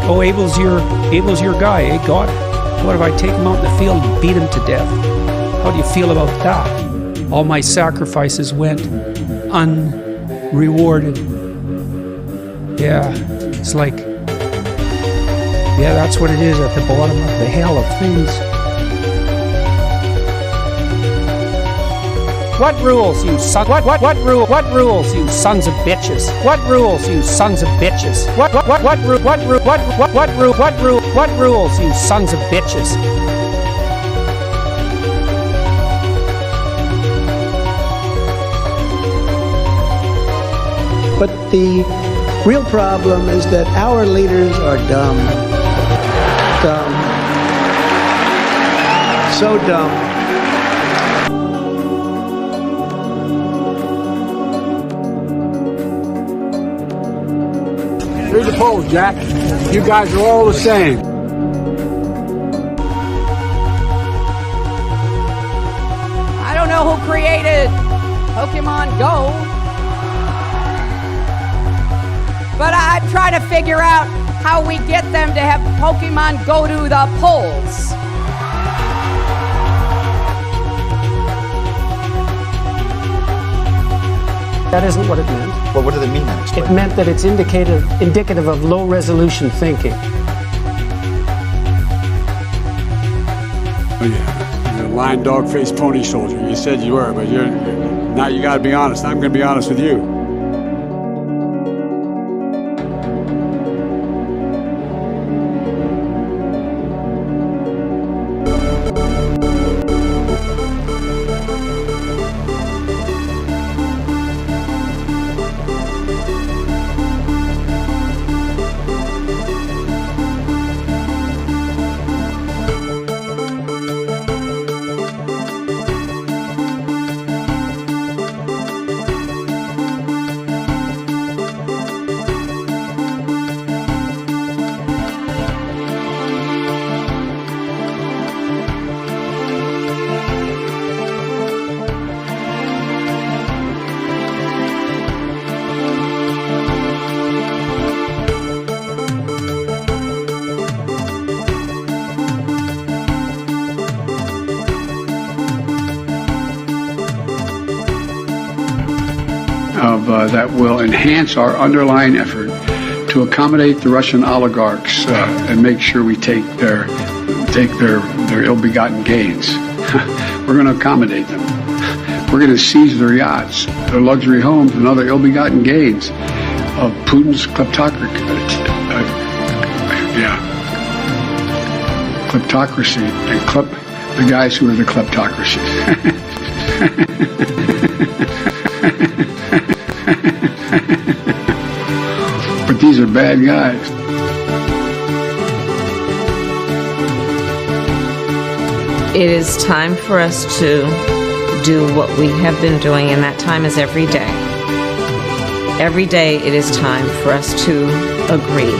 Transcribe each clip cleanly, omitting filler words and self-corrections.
Oh, Abel's your guy, eh, God? What if I take him out in the field and beat him to death? How do you feel about that? All my sacrifices went unrewarded. Yeah, it's like, yeah, that's what it is at the bottom of the hell of things. What rules, you son? What rules, you sons of bitches? What rules, you sons of bitches? What rules, you sons of bitches? But the real problem is that our leaders are dumb. Dumb. So dumb. Read the polls, Jack. You guys are all the same. I don't know who created Pokemon Go, but I'm trying to figure out how we get them to have Pokemon go to the polls. That isn't what it meant. Well, what did it mean then? It meant that it's indicative of low resolution thinking. Oh yeah, you're a lying dog-faced pony soldier. You said you were, but now you gotta be honest. I'm gonna be honest with you. That will enhance our underlying effort to accommodate the Russian oligarchs and make sure we take their ill-begotten gains. We're going to accommodate them. We're going to seize their yachts, their luxury homes, and other ill-begotten gains of Putin's kleptocracy. Kleptocracy and the guys who are the kleptocracy. But these are bad guys. It is time for us to do what we have been doing, and that time is every day. Every day it is time for us to agree.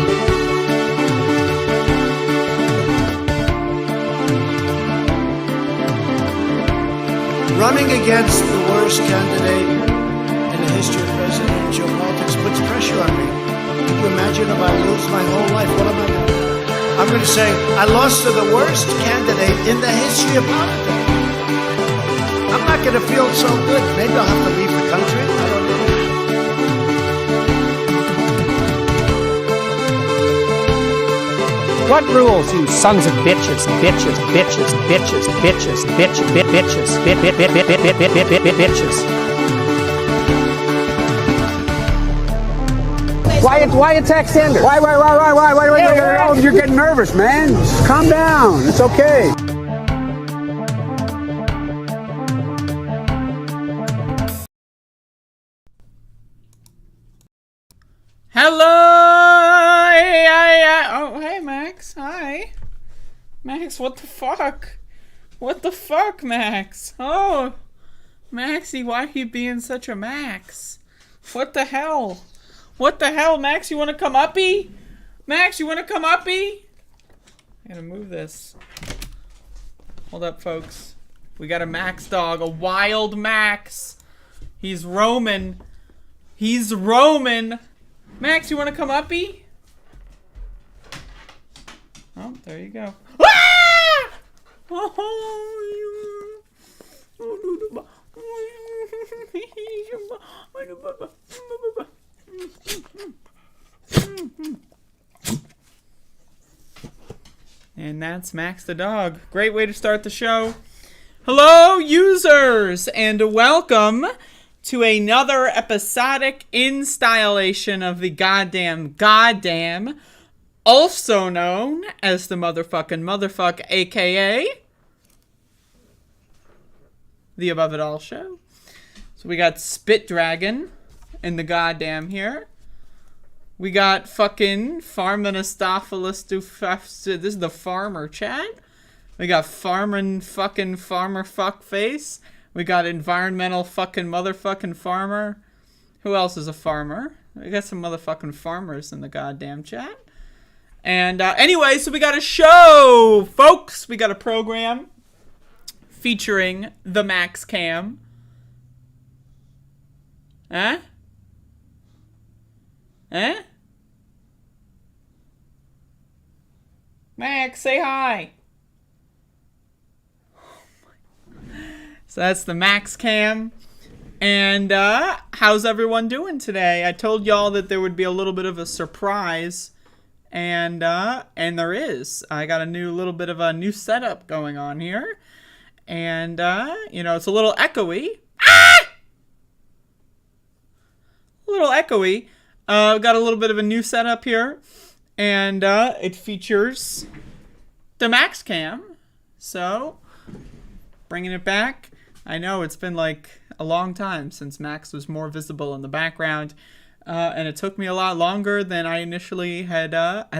Running against the worst candidate in the history of presidential politics puts pressure on me. Can you imagine if I lose my whole life? What am I going to do? I'm going to say, I lost to the worst candidate in the history of politics. I'm not going to feel so good. Maybe I'll have to leave the country. I don't know. What rules, you sons of bitches, bitches, bitches, bitches, bitches, bitches, bitches, bitches. Why attack Sanders? Why? You're getting nervous, man. Calm down. It's okay. Hello! Oh, hey, Max. Hi. Max, what the fuck? What the fuck, Max? Oh, Maxie, why are you being such a Max? What the hell? What the hell, Max? You want to come uppy? Max, you want to come uppy? I gotta move this. Hold up, folks. We got a Max dog, a wild Max. He's Roman. He's Roman. Max, you want to come uppy? Oh, there you go. And that's Max the dog. Great way to start the show. Hello, users, and welcome to another episodic installation of the goddamn, also known as the motherfuck, aka the Above It All Show. So we got Spit Dragon in the goddamn here. We got fucking Farmanistophilis. This is the farmer chat. We got farmer fuckface. We got environmental fucking motherfucking farmer. Who else is a farmer? We got some motherfucking farmers in the goddamn chat. And anyway, so we got a show, folks. We got a program featuring the Max Cam. Huh? Huh? Max, say hi. So that's the Max Cam. And how's everyone doing today? I told y'all that there would be a little bit of a surprise. And there is. I got a little bit of a new setup going on here. And, it's a little echoey. A little echoey. I've got a little bit of a new setup here. And it features the Max Cam. So, bringing it back. I know it's been like a long time since Max was more visible in the background. And it took me a lot longer than I initially had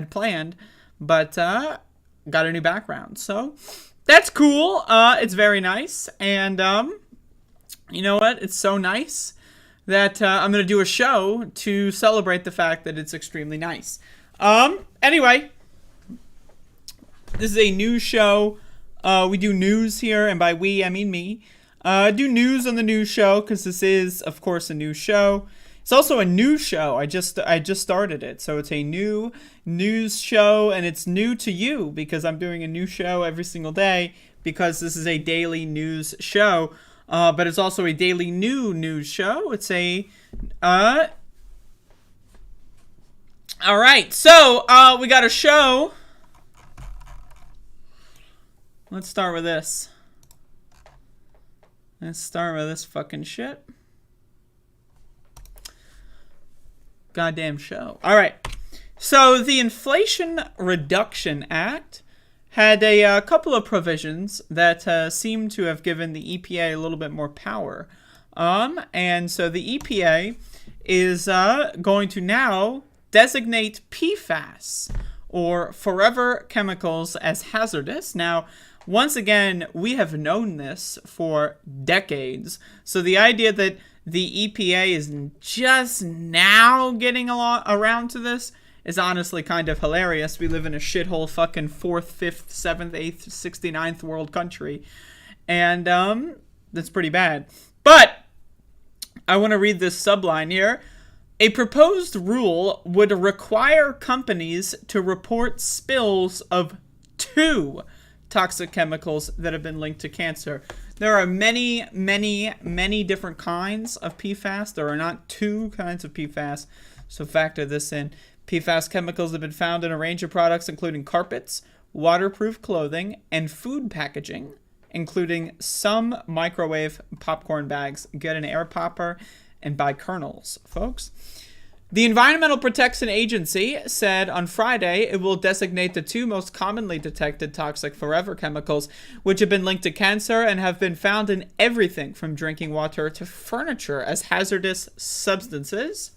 planned. But got a new background. So, that's cool. It's very nice. And you know what? It's so nice that I'm going to do a show to celebrate the fact that it's extremely nice. Anyway, this is a news show. We do news here, and by we, I mean me. Do news on the news show, because this is, of course, a news show. It's also a news show. I just started it, so it's a new news show, and it's new to you, because I'm doing a new show every single day, because this is a daily news show. But it's also a daily news show. It's a, alright, so, we got a show. Let's start with this. Let's start with this fucking shit. Goddamn show. Alright, so the Inflation Reduction Act had a couple of provisions that seem to have given the EPA a little bit more power. And so the EPA is going to now designate PFAS, or forever chemicals, as hazardous. Now, once again, we have known this for decades. So the idea that the EPA is just now getting around to this is honestly kind of hilarious. We live in a shithole fucking 4th, 5th, 7th, 8th, 69th world country. And that's pretty bad. But I want to read this subline here. A proposed rule would require companies to report spills of 2 toxic chemicals that have been linked to cancer. There are many, many, many different kinds of PFAS. There are not 2 kinds of PFAS. So factor this in. PFAS chemicals have been found in a range of products, including carpets, waterproof clothing, and food packaging, including some microwave popcorn bags. Get an air popper and buy kernels, folks. The Environmental Protection Agency said on Friday it will designate the 2 most commonly detected toxic forever chemicals, which have been linked to cancer and have been found in everything from drinking water to furniture, as hazardous substances.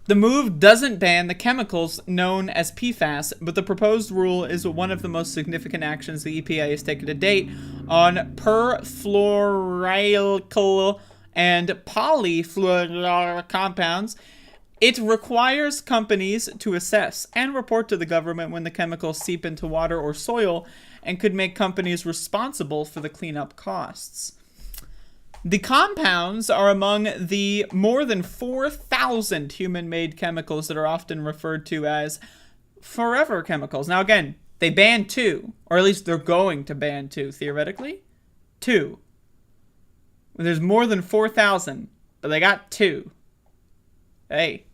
The move doesn't ban the chemicals known as PFAS, but the proposed rule is one of the most significant actions the EPA has taken to date on perfluoroalkyl and polyfluoroalkyl compounds. It requires companies to assess and report to the government when the chemicals seep into water or soil, and could make companies responsible for the cleanup costs. The compounds are among the more than 4,000 human-made chemicals that are often referred to as forever chemicals. Now, again, they banned 2, or at least they're going to ban 2, theoretically. 2. There's more than 4,000, but they got 2. Hey,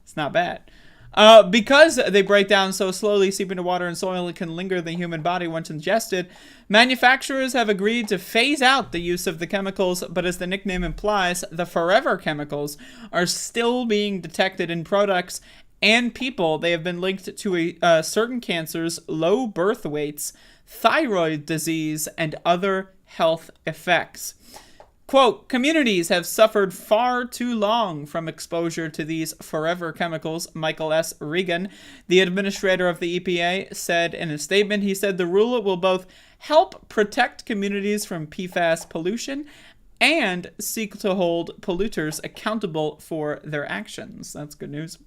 it's not bad. Because they break down so slowly, seep into water and soil, and can linger in the human body once ingested, manufacturers have agreed to phase out the use of the chemicals, but as the nickname implies, the forever chemicals are still being detected in products and people. They have been linked to certain cancers, low birth weights, thyroid disease, and other health effects. Quote, communities have suffered far too long from exposure to these forever chemicals, Michael S. Regan, the administrator of the EPA, said in a statement. He said the rule will both help protect communities from PFAS pollution and seek to hold polluters accountable for their actions. That's good news.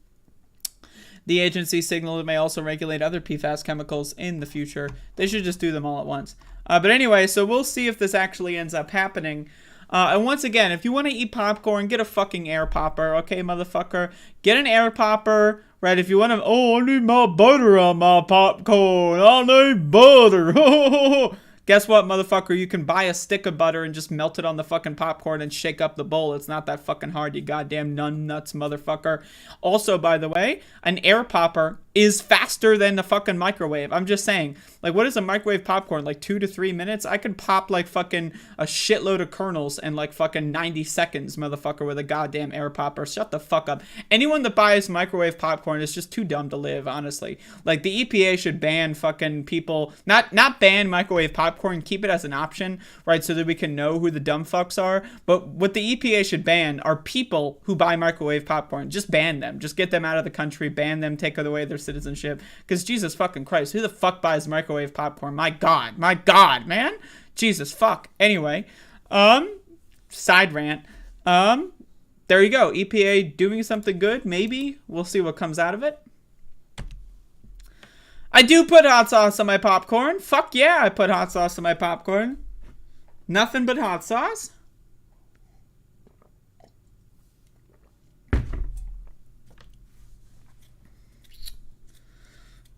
The agency signaled it may also regulate other PFAS chemicals in the future. They should just do them all at once. But anyway, so we'll see if this actually ends up happening. And once again, if you want to eat popcorn, get a fucking air popper, okay, motherfucker? Get an air popper, right? If you want to, I need my butter on my popcorn. I need butter. Guess what, motherfucker? You can buy a stick of butter and just melt it on the fucking popcorn and shake up the bowl. It's not that fucking hard, you goddamn nuts, motherfucker. Also, by the way, an air popper is faster than the fucking microwave. I'm just saying. Like, what is a microwave popcorn? Like 2 to 3 minutes? I could pop like fucking a shitload of kernels in like fucking 90 seconds, motherfucker, with a goddamn air popper. Shut the fuck up. Anyone that buys microwave popcorn is just too dumb to live, honestly. Like, the EPA should ban fucking people, not ban microwave popcorn, keep it as an option, right, so that we can know who the dumb fucks are. But what the EPA should ban are people who buy microwave popcorn. Just ban them. Just get them out of the country, ban them, take away their citizenship. Because Jesus fucking Christ, who the fuck buys microwave popcorn? My God, man. Jesus fuck. Anyway, side rant. There you go. EPA doing something good, maybe. We'll see what comes out of it. I do put hot sauce on my popcorn. Fuck yeah, I put hot sauce on my popcorn. Nothing but hot sauce.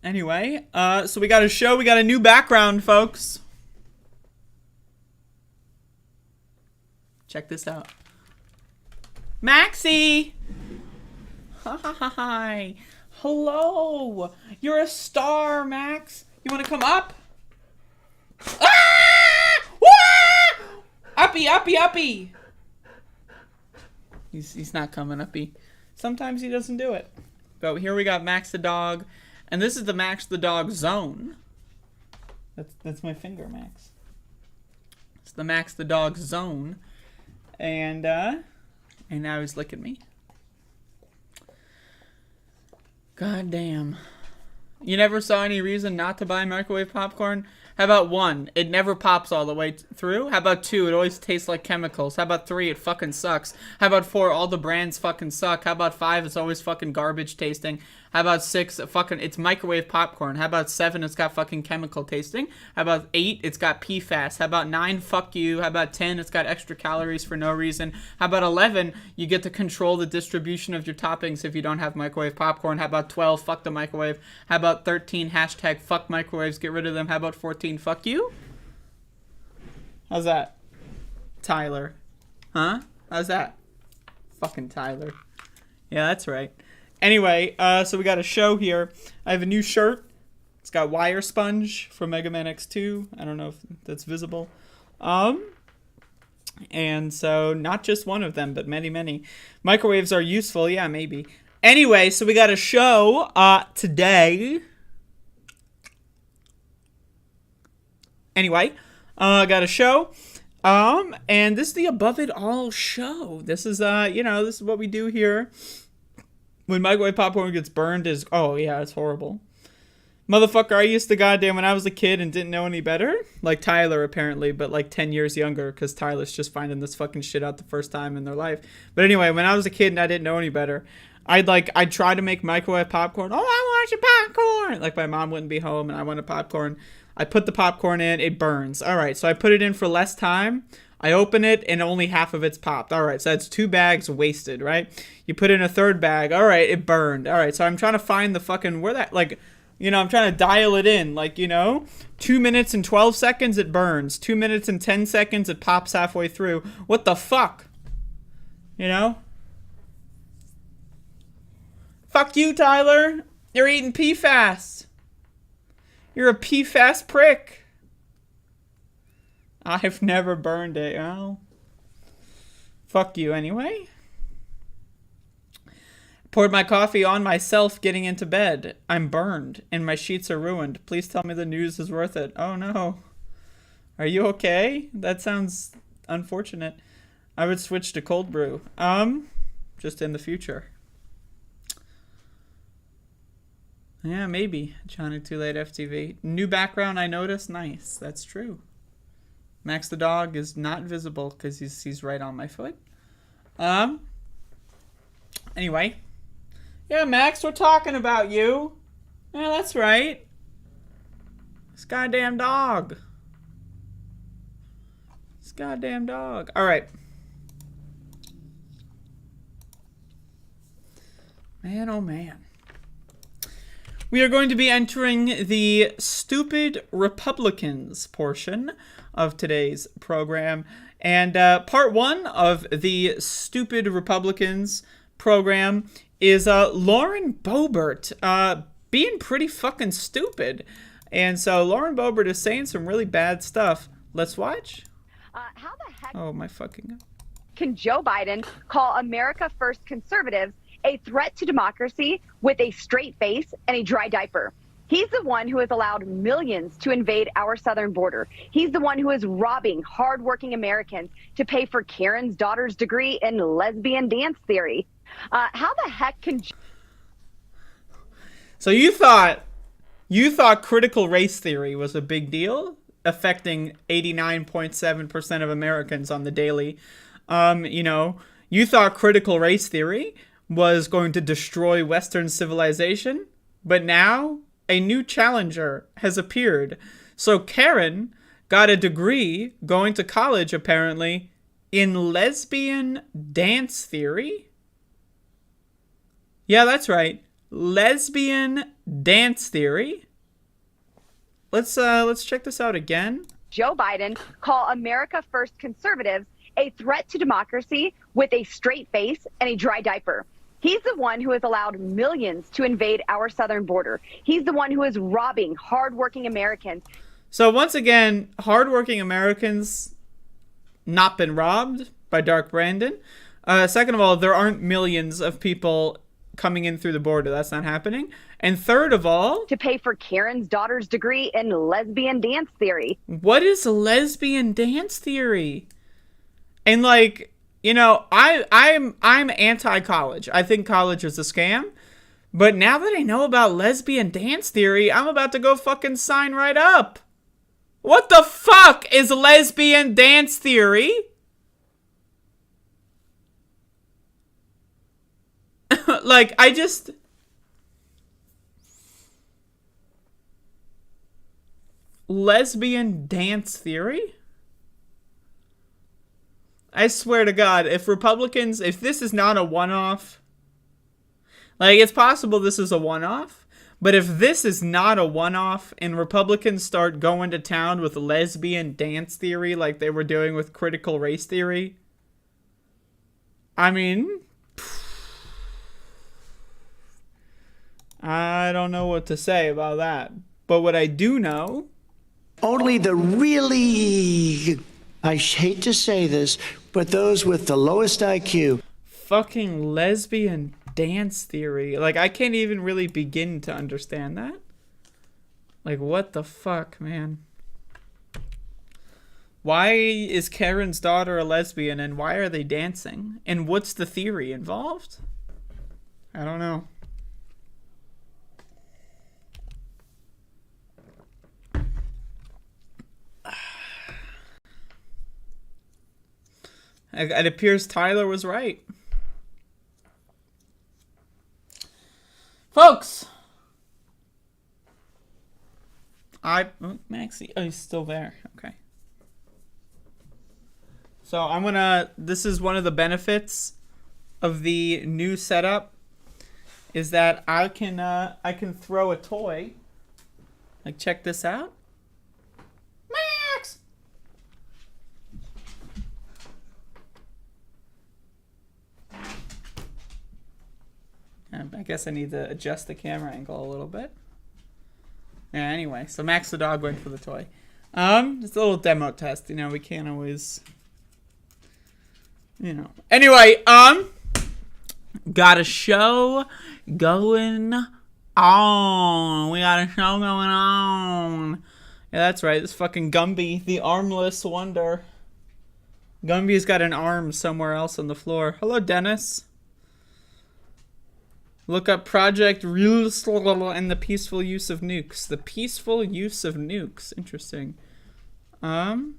Anyway, so we got a show. We got a new background, folks. Check this out. Maxie! Hi. Hello. You're a star, Max. You want to come up? Ah! Wah! Uppy. He's not coming, Uppy. Sometimes he doesn't do it. But here we got Max the dog. And this is the Max the dog zone. That's my finger, Max. It's the Max the dog zone. And now he's licking me. God damn. You never saw any reason not to buy microwave popcorn? How about 1? It never pops all the way through. How about 2? It always tastes like chemicals. How about 3? It fucking sucks. How about 4? All the brands fucking suck. How about 5? It's always fucking garbage tasting. How about 6? It's microwave popcorn. How about 7? It's got fucking chemical tasting. How about 8? It's got PFAS. How about 9? Fuck you. How about 10? It's got extra calories for no reason. How about 11? You get to control the distribution of your toppings if you don't have microwave popcorn. How about 12? Fuck the microwave. How about 13? Hashtag fuck microwaves. Get rid of them. How about 14? Fuck you? How's that? Tyler. Huh? How's that? Fucking Tyler. Yeah, that's right. Anyway, so we got a show here. I have a new shirt. It's got wire sponge from Mega Man X2. I don't know if that's visible. And so not just one of them, but many, many. Microwaves are useful. Yeah, maybe. Anyway, so we got a show today. Anyway, got a show. And this is the Above It All show. This is, this is what we do here. When microwave popcorn gets burned oh yeah, it's horrible. Motherfucker, I used to when I was a kid and didn't know any better. Like Tyler, apparently, but like 10 years younger, because Tyler's just finding this fucking shit out the first time in their life. But anyway, when I was a kid and I didn't know any better, I'd try to make microwave popcorn. Oh, I want your popcorn! Like my mom wouldn't be home and I wanted popcorn. I put the popcorn in, it burns. Alright, so I put it in for less time. I open it and only half of it's popped. Alright, so that's 2 bags wasted, right? You put in a third bag. Alright, it burned. Alright, so I'm trying to find the fucking, You know, I'm trying to dial it in. Like, you know, 2 minutes and 12 seconds, it burns. 2 minutes and 10 seconds, it pops halfway through. What the fuck? You know? Fuck you, Tyler. You're eating PFAS. You're a PFAS prick. I've never burned it. Well, fuck you anyway. Poured my coffee on myself getting into bed. I'm burned and my sheets are ruined. Please tell me the news is worth it. Oh no. Are you okay? That sounds unfortunate. I would switch to cold brew. Just in the future. Yeah, maybe. Johnny Too Late FTV. New background I noticed. Nice. That's true. Max the dog is not visible because he's right on my foot. Anyway. Yeah, Max, we're talking about you. Yeah, that's right. This goddamn dog. This goddamn dog. All right. Man, oh man. We are going to be entering the Stupid Republicans portion of today's program. And part one of the Stupid Republicans program is Lauren Boebert being pretty fucking stupid. And so Lauren Boebert is saying some really bad stuff. Let's watch. How the heck Oh, my fucking... can Joe Biden call America First conservatives a threat to democracy with a straight face and a dry diaper? He's the one who has allowed millions to invade our southern border. He's the one who is robbing hardworking Americans to pay for Karen's daughter's degree in lesbian dance theory. How the heck can... So you thought critical race theory was a big deal, affecting 89.7% of Americans on the daily. You know, you thought critical race theory was going to destroy Western civilization, but now a new challenger has appeared. So Karen got a degree going to college, apparently, in lesbian dance theory. Yeah, that's right. Lesbian dance theory. Let's check this out again. Joe Biden call America First conservatives a threat to democracy with a straight face and a dry diaper. He's the one who has allowed millions to invade our southern border. He's the one who is robbing hardworking Americans. So once again, hardworking Americans not been robbed by Dark Brandon. Second of all, there aren't millions of people coming in through the border. That's not happening. And third of all, to pay for Karen's daughter's degree in lesbian dance theory. What is lesbian dance theory? And like, you know, I'm anti-college. I think college is a scam. But now that I know about lesbian dance theory, I'm about to go fucking sign right up. What the fuck is lesbian dance theory? Like, I just... Lesbian dance theory? I swear to God, if Republicans, if this is not a one-off, like, it's possible this is a one-off, but if this is not a one-off and Republicans start going to town with lesbian dance theory like they were doing with critical race theory, I mean, I don't know what to say about that. But what I do know... Only the really, I hate to say this, but those with the lowest IQ. Fucking lesbian dance theory. Like, I can't even really begin to understand that. Like, what the fuck, man? Why is Karen's daughter a lesbian and why are they dancing? And what's the theory involved? I don't know. It appears Tyler was right. Folks! Maxie, oh, he's still there. Okay. So I'm gonna, this is one of the benefits of the new setup, is that I can throw a toy Like, check this out. Max! I guess I need to adjust the camera angle a little bit. Yeah, anyway, so Max the dog went for the toy. Just a little demo test, you know, we can't always, you know. Anyway, got a show going on. We got a show going on. Yeah, that's right, this fucking Gumby, the armless wonder. Gumby's got an arm somewhere else on the floor. Hello, Dennis. Look up Project Real and the peaceful use of nukes. The peaceful use of nukes. Interesting. In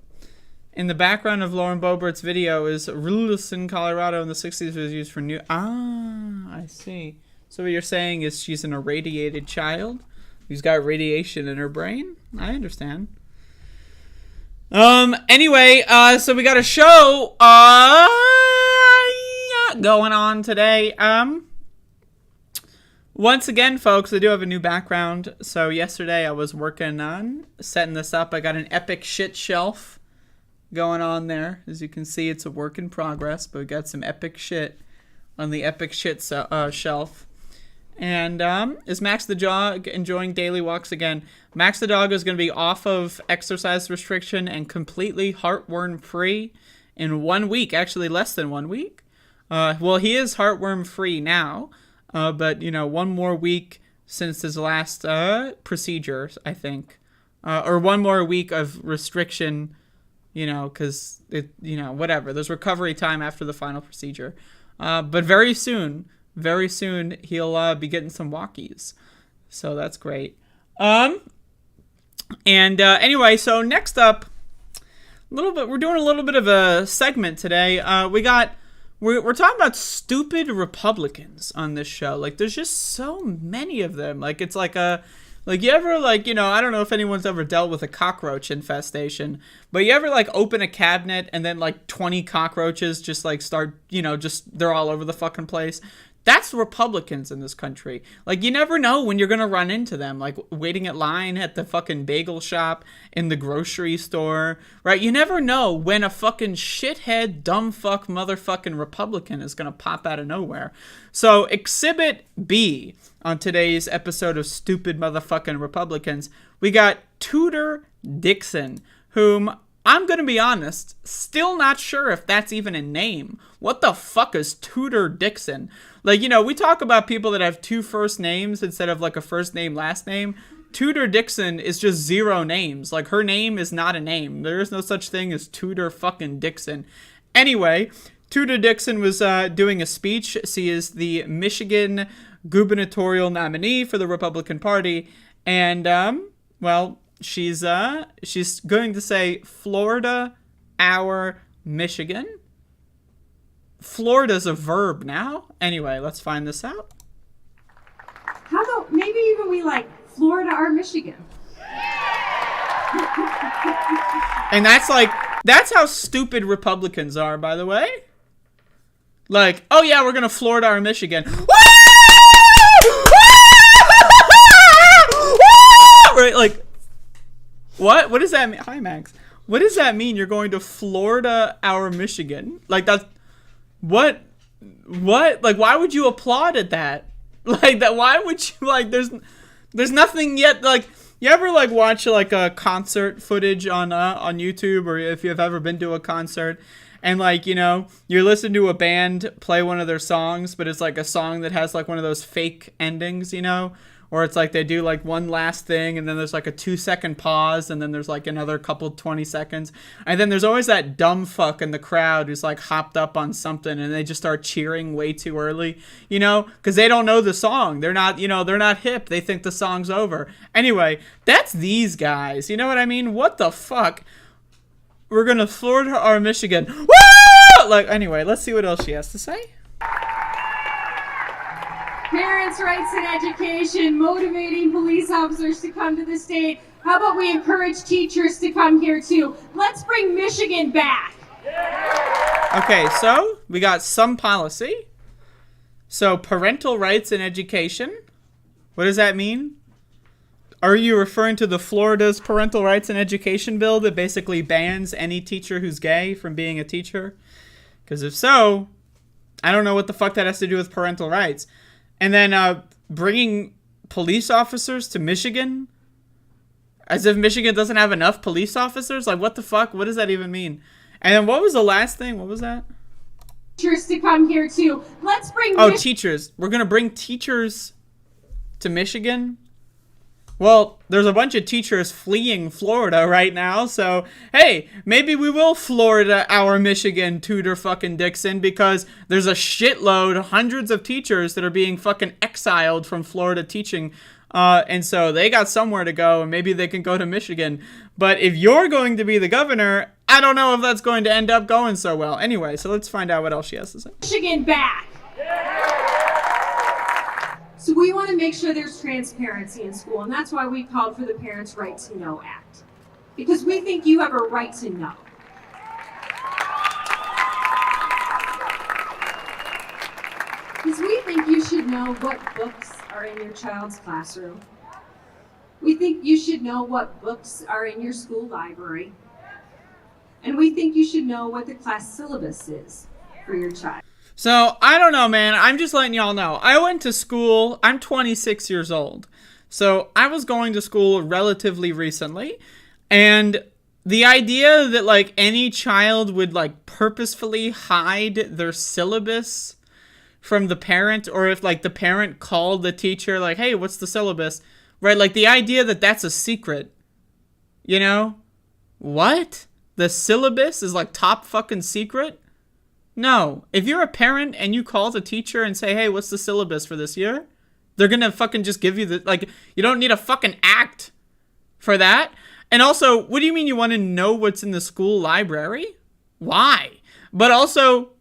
the background of Lauren Boebert's video is Rulison, Colorado in the 60s was used for nuke. Ah, I see. So what you're saying is she's an irradiated child who's got radiation in her brain? I understand. Anyway, so we got a show going on today. Once again, folks, I do have a new background. So yesterday I was working on setting this up. I got an epic shit shelf going on there. As you can see, it's a work in progress, but we got some epic shit on the epic shit shelf. And is Max the dog enjoying daily walks again? Max the dog is going to be off of exercise restriction and completely heartworm free in 1 week. Actually, less than 1 week. Well, he is heartworm free now. But, you know, 1 more week since his last procedure, I think. Or 1 more week of restriction, you know, because, you know, whatever. There's recovery time after the final procedure. But very soon, he'll be getting some walkies. So that's great. Anyway, so next up, we're doing a little bit of a segment today. We're talking about stupid Republicans on this show. Like, there's just so many of them. Like, it's like you ever, like, you know, I don't know if anyone's ever dealt with a cockroach infestation, but you ever, like, open a cabinet and then, like, 20 cockroaches just, like, start, you know, just, they're all over the fucking place? That's Republicans in this country. Like, you never know when you're gonna run into them. Like, waiting at line at the fucking bagel shop, in the grocery store, right? You never know when a fucking shithead, dumb fuck, motherfucking Republican is gonna pop out of nowhere. So, Exhibit B on today's episode of Stupid Motherfucking Republicans, we got Tudor Dixon, whom, I'm gonna be honest, still not sure if that's even a name. What the fuck is Tudor Dixon? Like, you know, we talk about people that have 2 first names instead of, like, a first name, last name. Tudor Dixon is just 0 names. Like, her name is not a name. There is no such thing as Tudor fucking Dixon. Anyway, Tudor Dixon was doing a speech. She is the Michigan Gubernatorial nominee for the Republican Party. And, well, she's going to say, Florida, our Michigan. Florida's a verb now. Anyway, let's find this out. How about maybe even we like Florida or Michigan? And that's how stupid Republicans are, by the way. Like, oh yeah, we're gonna Florida or Michigan. Right, like, what? What does that mean? Hi, Max. What does that mean? You're going to Florida or Michigan? Like, that's... What? Like, why would you applaud at that? Like, that, why would you, like, there's nothing yet, like, you ever, like, watch, like, a concert footage on YouTube, or if you've ever been to a concert, and, like, you know, you're listening to a band play one of their songs, but it's, like, a song that has, like, one of those fake endings, you know? Or it's like they do like one last thing and then there's like a 2-second pause and then there's like another couple 20 seconds. And then there's always that dumb fuck in the crowd who's like hopped up on something and they just start cheering way too early, you know, because they don't know the song. They're not, you know, they're not hip. They think the song's over. Anyway, that's these guys. You know what I mean? What the fuck? We're going to Florida or Michigan. Woo! Like, anyway, let's see what else she has to say. Parents' rights in education, motivating police officers to come to the state. How about we encourage teachers to come here too? Let's bring Michigan back. Okay, so we got some policy. So parental rights in education. What does that mean? Are you referring to the Florida's Parental Rights and Education Bill that basically bans any teacher who's gay from being a teacher? Because if so, I don't know what the fuck that has to do with parental rights. And then bringing police officers to Michigan? As if Michigan doesn't have enough police officers? Like, what the fuck? What does that even mean? And then what was the last thing? What was that? Teachers to come here too. Let's bring teachers. We're going to bring teachers to Michigan? Well, there's a bunch of teachers fleeing Florida right now, so, hey, maybe we will Florida our Michigan, Tudor fucking Dixon, because there's a shitload, hundreds of teachers that are being fucking exiled from Florida teaching, and so they got somewhere to go, and maybe they can go to Michigan. But if you're going to be the governor, I don't know if that's going to end up going so well. Anyway, so let's find out what else she has to say. Michigan back. So we want to make sure there's transparency in school, and that's why we called for the Parents' Right to Know Act. Because we think you have a right to know. Because we think you should know what books are in your child's classroom. We think you should know what books are in your school library. And we think you should know what the class syllabus is for your child. So, I don't know, man. I'm just letting y'all know. I went to school. I'm 26 years old. So, I was going to school relatively recently. And the idea that, like, any child would, like, purposefully hide their syllabus from the parent, or if, like, the parent called the teacher, like, hey, what's the syllabus? Right? Like, the idea that that's a secret. You know? What? The syllabus is, like, top fucking secret? No. If you're a parent and you call the teacher and say, hey, what's the syllabus for this year? They're gonna fucking just give you the, like, you don't need a fucking act for that. And also, what do you mean you want to know what's in the school library? Why? But also,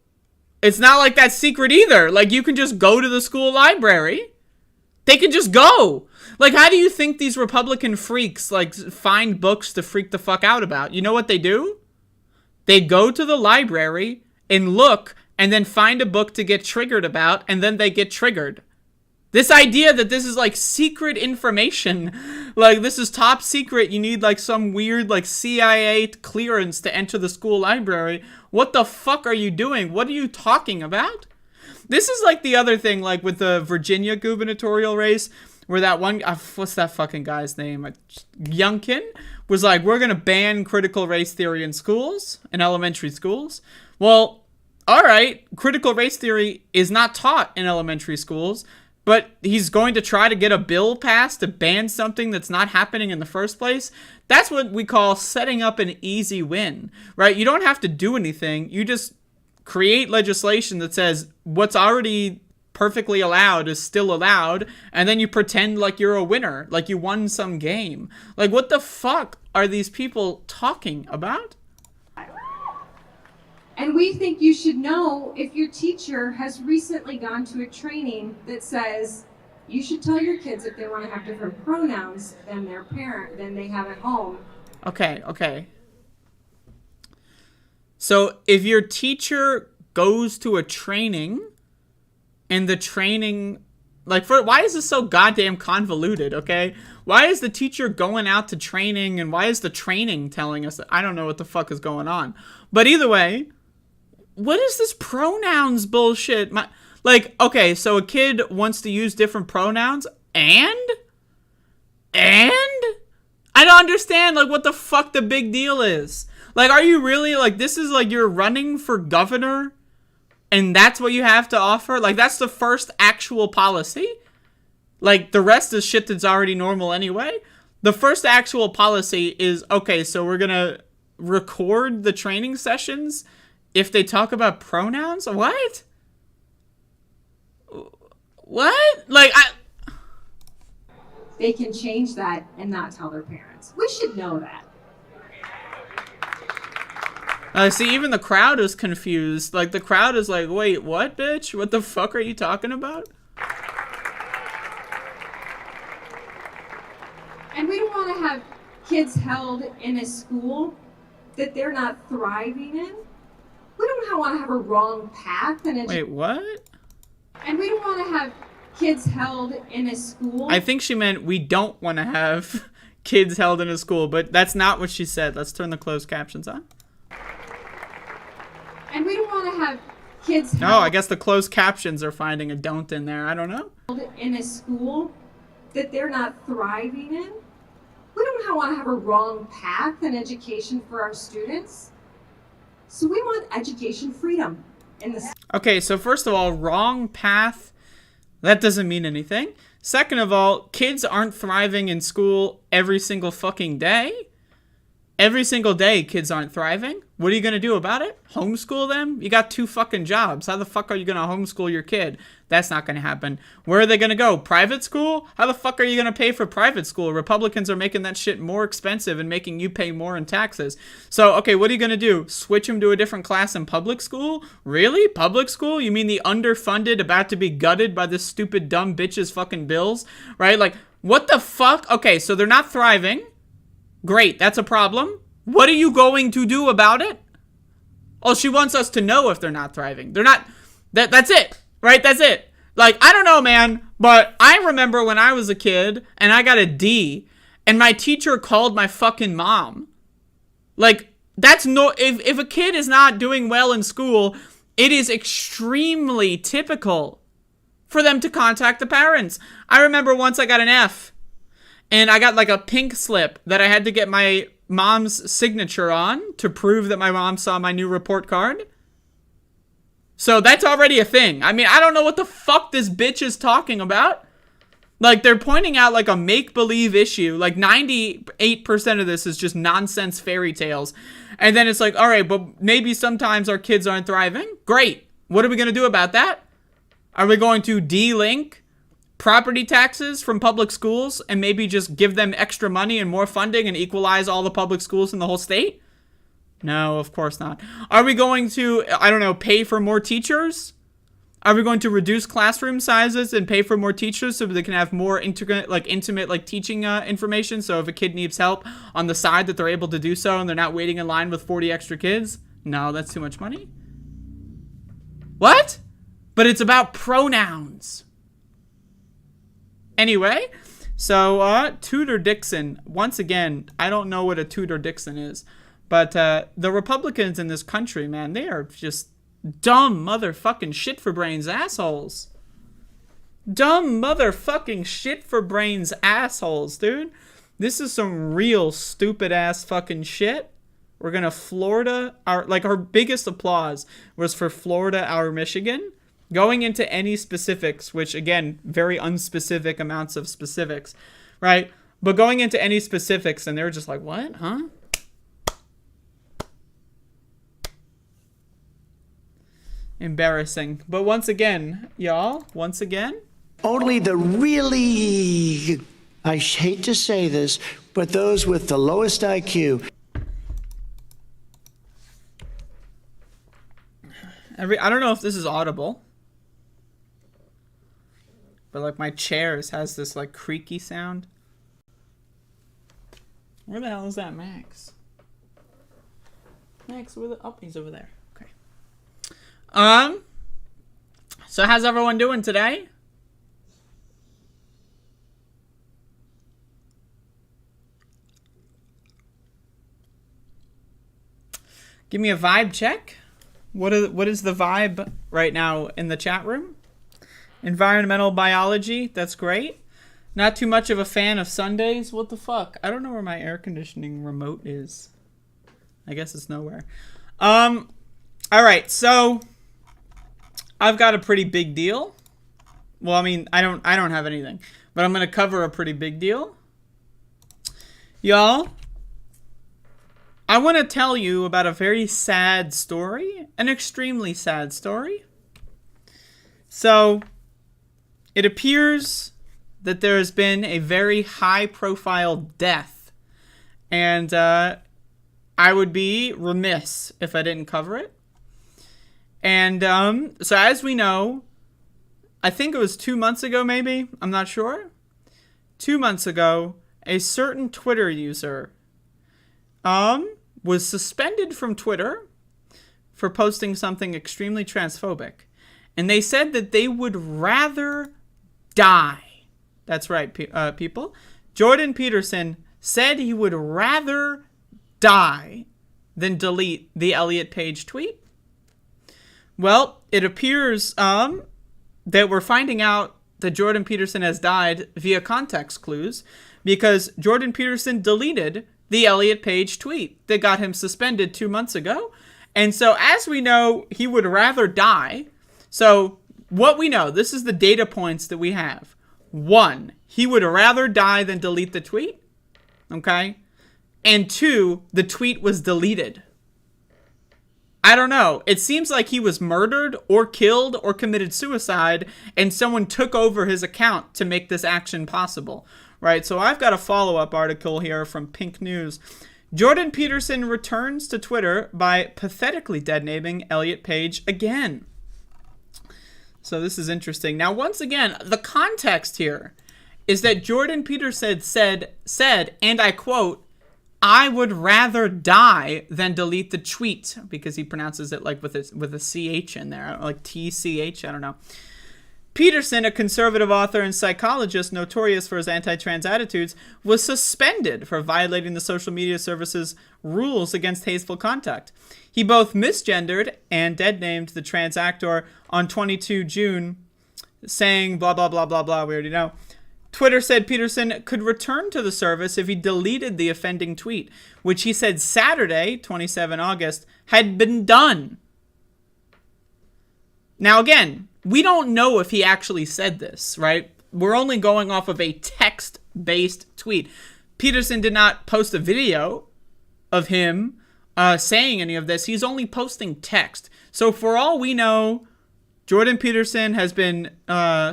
it's not like that's secret either. Like, you can just go to the school library. They can just go. Like, how do you think these Republican freaks, like, find books to freak the fuck out about? You know what they do? They go to the library and look, and then find a book to get triggered about, and then they get triggered. This idea that this is, like, secret information, like, this is top secret, you need, like, some weird, like, CIA clearance to enter the school library. What the fuck are you doing? What are you talking about? This is, like, the other thing, like, with the Virginia gubernatorial race, where that one, what's that fucking guy's name? Youngkin was like, we're gonna ban critical race theory in schools, in elementary schools. Well, all right, critical race theory is not taught in elementary schools, but he's going to try to get a bill passed to ban something that's not happening in the first place. That's what we call setting up an easy win, right? You don't have to do anything. You just create legislation that says what's already perfectly allowed is still allowed, and then you pretend like you're a winner, like you won some game. Like, what the fuck are these people talking about? And we think you should know if your teacher has recently gone to a training that says you should tell your kids if they want to have different pronouns than their parent, than they have at home. Okay. So if your teacher goes to a training, and the training, like, why is this so goddamn convoluted, okay? Why is the teacher going out to training, and why is the training telling us that? I don't know what the fuck is going on. But either way, what is this pronouns bullshit? Like, okay, so a kid wants to use different pronouns, and? I don't understand, like, what the fuck the big deal is. Like, are you really, like, this is, like, you're running for governor, and that's what you have to offer? Like, that's the first actual policy? Like, the rest is shit that's already normal anyway? The first actual policy is, okay, so we're gonna record the training sessions if they talk about pronouns? What? Like, They can change that and not tell their parents. We should know that. See, even the crowd is confused. Like, the crowd is like, wait, what, bitch? What the fuck are you talking about? And we don't want to have kids held in a school that they're not thriving in. We don't want to have a wrong path. Wait, what? And we don't want to have kids held in a school. I think she meant we don't want to have kids held in a school, but that's not what she said. Let's turn the closed captions on. And we don't want to have kids held No, I guess the closed captions are finding a don't in there. I don't know. in a school that they're not thriving in. We don't want to have a wrong path in education for our students. So we want education freedom in the Okay, so first of all, wrong path, that doesn't mean anything. Second of all, kids aren't thriving in school every single fucking day. Every single day, kids aren't thriving. What are you going to do about it? Homeschool them? You got 2 fucking jobs. How the fuck are you going to homeschool your kid? That's not going to happen. Where are they going to go? Private school? How the fuck are you going to pay for private school? Republicans are making that shit more expensive and making you pay more in taxes. So, okay, what are you going to do? Switch them to a different class in public school? Really? Public school? You mean the underfunded, about to be gutted by this stupid dumb bitch's fucking bills? Right? Like, what the fuck? Okay, so they're not thriving. Great, that's a problem. What are you going to do about it? Oh, she wants us to know if they're not thriving. They're not. That's it, right? That's it. Like, I don't know, man, but I remember when I was a kid and I got a D and my teacher called my fucking mom. Like, that's no. If a kid is not doing well in school, it is extremely typical for them to contact the parents. I remember once I got an F. And I got like a pink slip that I had to get my mom's signature on to prove that my mom saw my new report card. So that's already a thing. I mean, I don't know what the fuck this bitch is talking about. Like, they're pointing out like a make-believe issue. Like 98% of this is just nonsense fairy tales. And then it's like, all right, but maybe sometimes our kids aren't thriving. Great. What are we going to do about that? Are we going to de-link property taxes from public schools and maybe just give them extra money and more funding and equalize all the public schools in the whole state? No, of course not. Are we going to, I don't know, pay for more teachers? Are we going to reduce classroom sizes and pay for more teachers so they can have more intimate teaching information? So if a kid needs help on the side, that they're able to do so and they're not waiting in line with 40 extra kids? No, that's too much money. What? But it's about pronouns. Anyway, so Tudor Dixon, once again, I don't know what a Tudor Dixon is, but the Republicans in this country, man, they are just dumb motherfucking shit for brains assholes. Dumb motherfucking shit for brains assholes, dude. This is some real stupid ass fucking shit. We're gonna Florida, our biggest applause was for Florida, our Michigan. Going into any specifics, which again, very unspecific amounts of specifics, right? But going into any specifics, and they're just like, what? Huh? Embarrassing. But once again, y'all, Only the really, I hate to say this, but those with the lowest IQ. I don't know if this is audible. But like my chairs has this like creaky sound. Where the hell is that Max? Max, where the he's over there. Okay. So how's everyone doing today? Give me a vibe check. What is the vibe right now in the chat room? Environmental biology, that's great. Not too much of a fan of Sundays. What the fuck? I don't know where my air conditioning remote is. I guess it's nowhere. All right, so I've got a pretty big deal. Well, I mean, I don't have anything, but I'm gonna cover a pretty big deal. Y'all, I want to tell you about a very sad story, an extremely sad story. So, it appears that there has been a very high-profile death, and I would be remiss if I didn't cover it. And so as we know, I think it was 2 months ago, maybe, I'm not sure. 2 months ago, a certain Twitter user was suspended from Twitter for posting something extremely transphobic. And they said that they would rather die. That's right, people. Jordan Peterson said he would rather die than delete the Elliot Page tweet. Well, it appears that we're finding out that Jordan Peterson has died via context clues, because Jordan Peterson deleted the Elliot Page tweet that got him suspended 2 months ago. And so, as we know, he would rather die. So, what we know, this is the data points that we have. 1, he would rather die than delete the tweet. Okay? And 2, the tweet was deleted. I don't know. It seems like he was murdered or killed or committed suicide, and someone took over his account to make this action possible. Right? So I've got a follow-up article here from Pink News. Jordan Peterson returns to Twitter by pathetically deadnaming Elliot Page again. So this is interesting. Now, once again, the context here is that Jordan Peterson said, and I quote, "I would rather die than delete the tweet," because he pronounces it like with a CH in there, like TCH, I don't know. Peterson, a conservative author and psychologist notorious for his anti-trans attitudes, was suspended for violating the social media service's rules against hateful conduct. He both misgendered and deadnamed the trans actor on 22 June, saying blah, blah, blah, blah, blah, we already know. Twitter said Peterson could return to the service if he deleted the offending tweet, which he said Saturday, 27 August, had been done. Now, again, we don't know if he actually said this, right? We're only going off of a text-based tweet. Peterson did not post a video of him saying any of this. He's only posting text. So for all we know, Jordan Peterson has been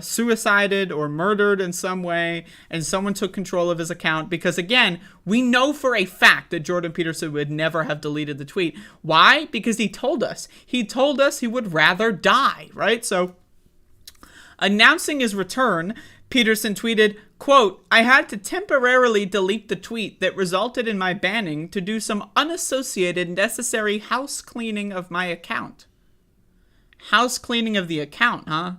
suicided or murdered in some way, and someone took control of his account because, again, we know for a fact that Jordan Peterson would never have deleted the tweet. Why? Because he told us. He told us he would rather die, right? So, announcing his return, Peterson tweeted, quote, "I had to temporarily delete the tweet that resulted in my banning to do some unassociated necessary house cleaning of my account." House cleaning of the account, huh?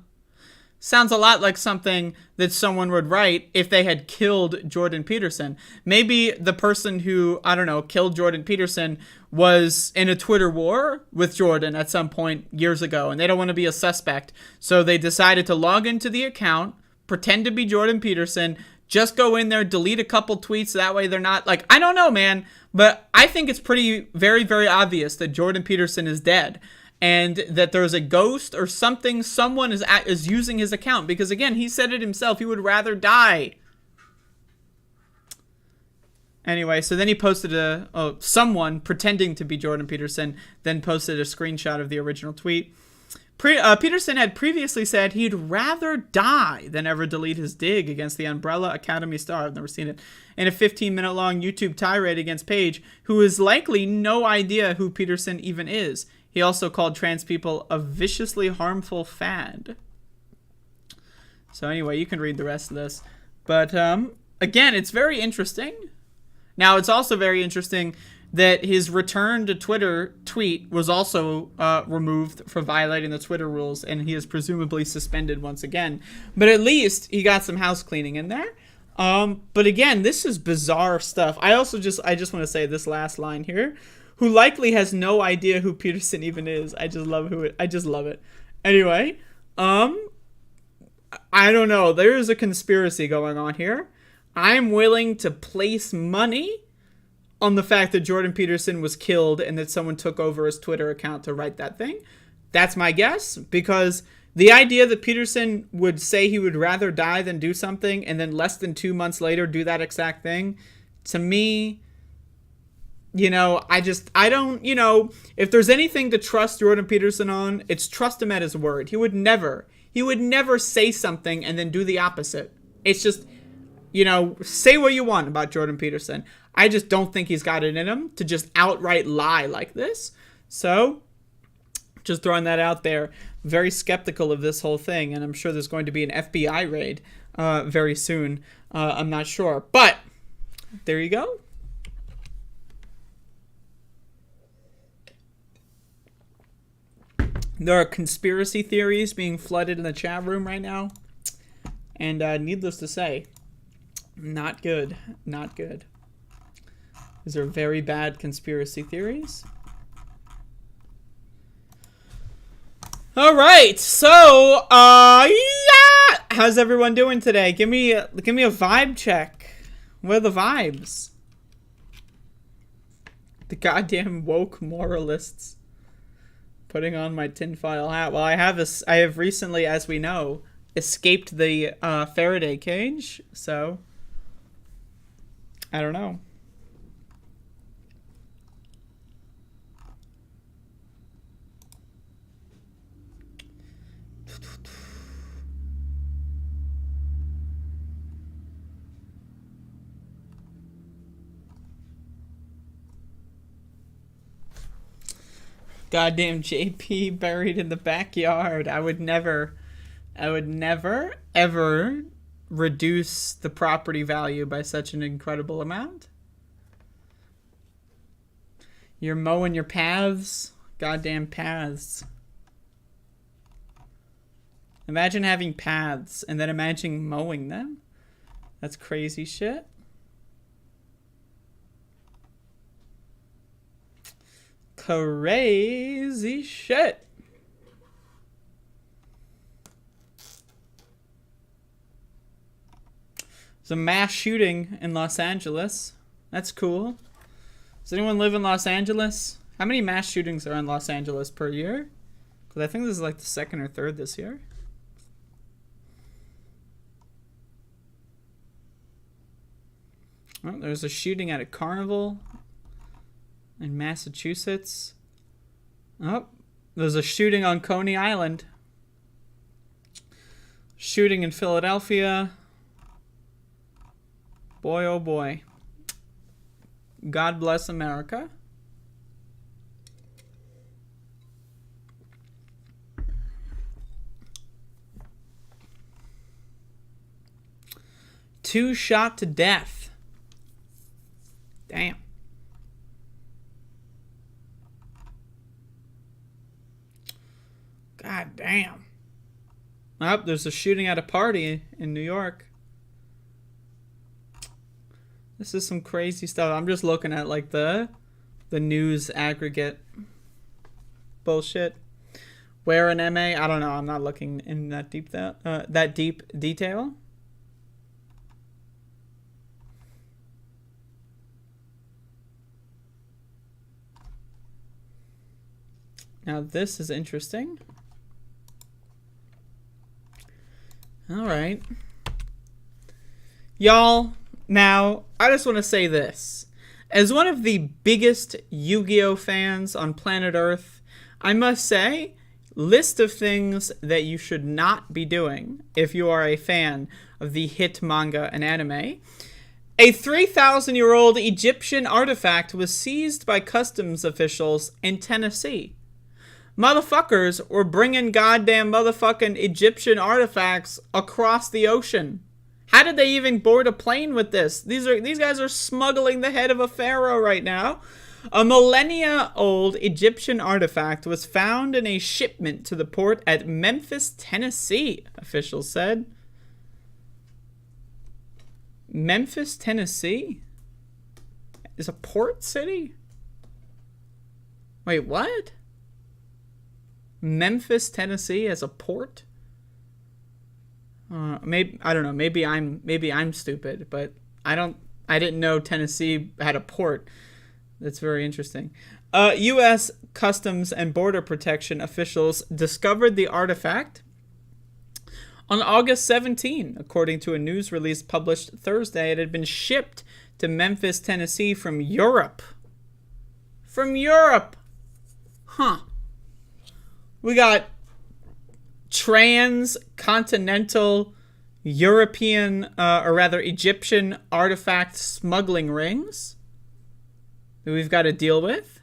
Sounds a lot like something that someone would write if they had killed Jordan Peterson. Maybe the person who, I don't know, killed Jordan Peterson was in a Twitter war with Jordan at some point years ago, and they don't want to be a suspect. So they decided to log into the account, pretend to be Jordan Peterson, just go in there, delete a couple tweets. That way they're not like, I don't know, man. But I think it's very, very obvious that Jordan Peterson is dead. And that there's a ghost or something, someone is using his account. Because, again, he said it himself. He would rather die. Anyway, so then he posted someone pretending to be Jordan Peterson, then posted a screenshot of the original tweet. Peterson had previously said he'd rather die than ever delete his dig against the Umbrella Academy star. I've never seen it. In a 15-minute-long YouTube tirade against Page, who has likely no idea who Peterson even is. He also called trans people a viciously harmful fad. So anyway, you can read the rest of this. But again, it's very interesting. Now, it's also very interesting that his return to Twitter tweet was also removed for violating the Twitter rules, and he is presumably suspended once again. But at least he got some house cleaning in there. But again, this is bizarre stuff. I just want to say this last line here. Who likely has no idea who Peterson even is. I just love it. Anyway, I don't know. There is a conspiracy going on here. I'm willing to place money on the fact that Jordan Peterson was killed and that someone took over his Twitter account to write that thing. That's my guess, because the idea that Peterson would say he would rather die than do something and then less than 2 months later do that exact thing, to me, I don't, if there's anything to trust Jordan Peterson on, it's trust him at his word. He would never say something and then do the opposite. It's just, say what you want about Jordan Peterson. I just don't think he's got it in him to just outright lie like this. So, just throwing that out there. Very skeptical of this whole thing, and I'm sure there's going to be an FBI raid very soon. I'm not sure. But, there you go. There are conspiracy theories being flooded in the chat room right now. And needless to say, not good. Not good. These are very bad conspiracy theories. All right, so yeah, how's everyone doing today? Give me a vibe check. What are the vibes? The goddamn woke moralists putting on my tinfoil hat. Well, I have recently, as we know, escaped the Faraday cage, so I don't know. Goddamn JP buried in the backyard. I would never, ever reduce the property value by such an incredible amount. You're mowing your paths. Goddamn paths. Imagine having paths and then imagine mowing them. That's crazy shit. Crazy shit. There's a mass shooting in Los Angeles. That's cool. Does anyone live in Los Angeles? How many mass shootings are in Los Angeles per year? Because I think this is like the second or third this year. Oh, there's a shooting at a carnival in Massachusetts. Oh, there's a shooting on Coney Island. Shooting in Philadelphia. Boy, oh boy. God bless America. Two shot to death. Damn. God damn. Oh, there's a shooting at a party in New York. This is some crazy stuff. I'm just looking at like the news aggregate bullshit. Where an MA? I don't know. I'm not looking in that deep detail. Now this is interesting. All right. Y'all, now I just want to say this. As one of the biggest Yu-Gi-Oh fans on planet Earth, I must say, list of things that you should not be doing if you are a fan of the hit manga and anime. A 3,000-year-old Egyptian artifact was seized by customs officials in Tennessee. Motherfuckers were bringing goddamn motherfucking Egyptian artifacts across the ocean. How did they even board a plane with this? These guys are smuggling the head of a pharaoh right now. A millennia-old Egyptian artifact was found in a shipment to the port at Memphis, Tennessee, officials said. Memphis, Tennessee? Is a port city? Wait, what? Memphis, Tennessee as a port? Maybe I don't know. Maybe I'm stupid, but I didn't know Tennessee had a port. That's very interesting. U.S. Customs and Border Protection officials discovered the artifact on August 17, according to a news release published Thursday. It had been shipped to Memphis, Tennessee from Europe. From Europe. Huh. We got transcontinental European, or rather Egyptian artifact smuggling rings that we've got to deal with.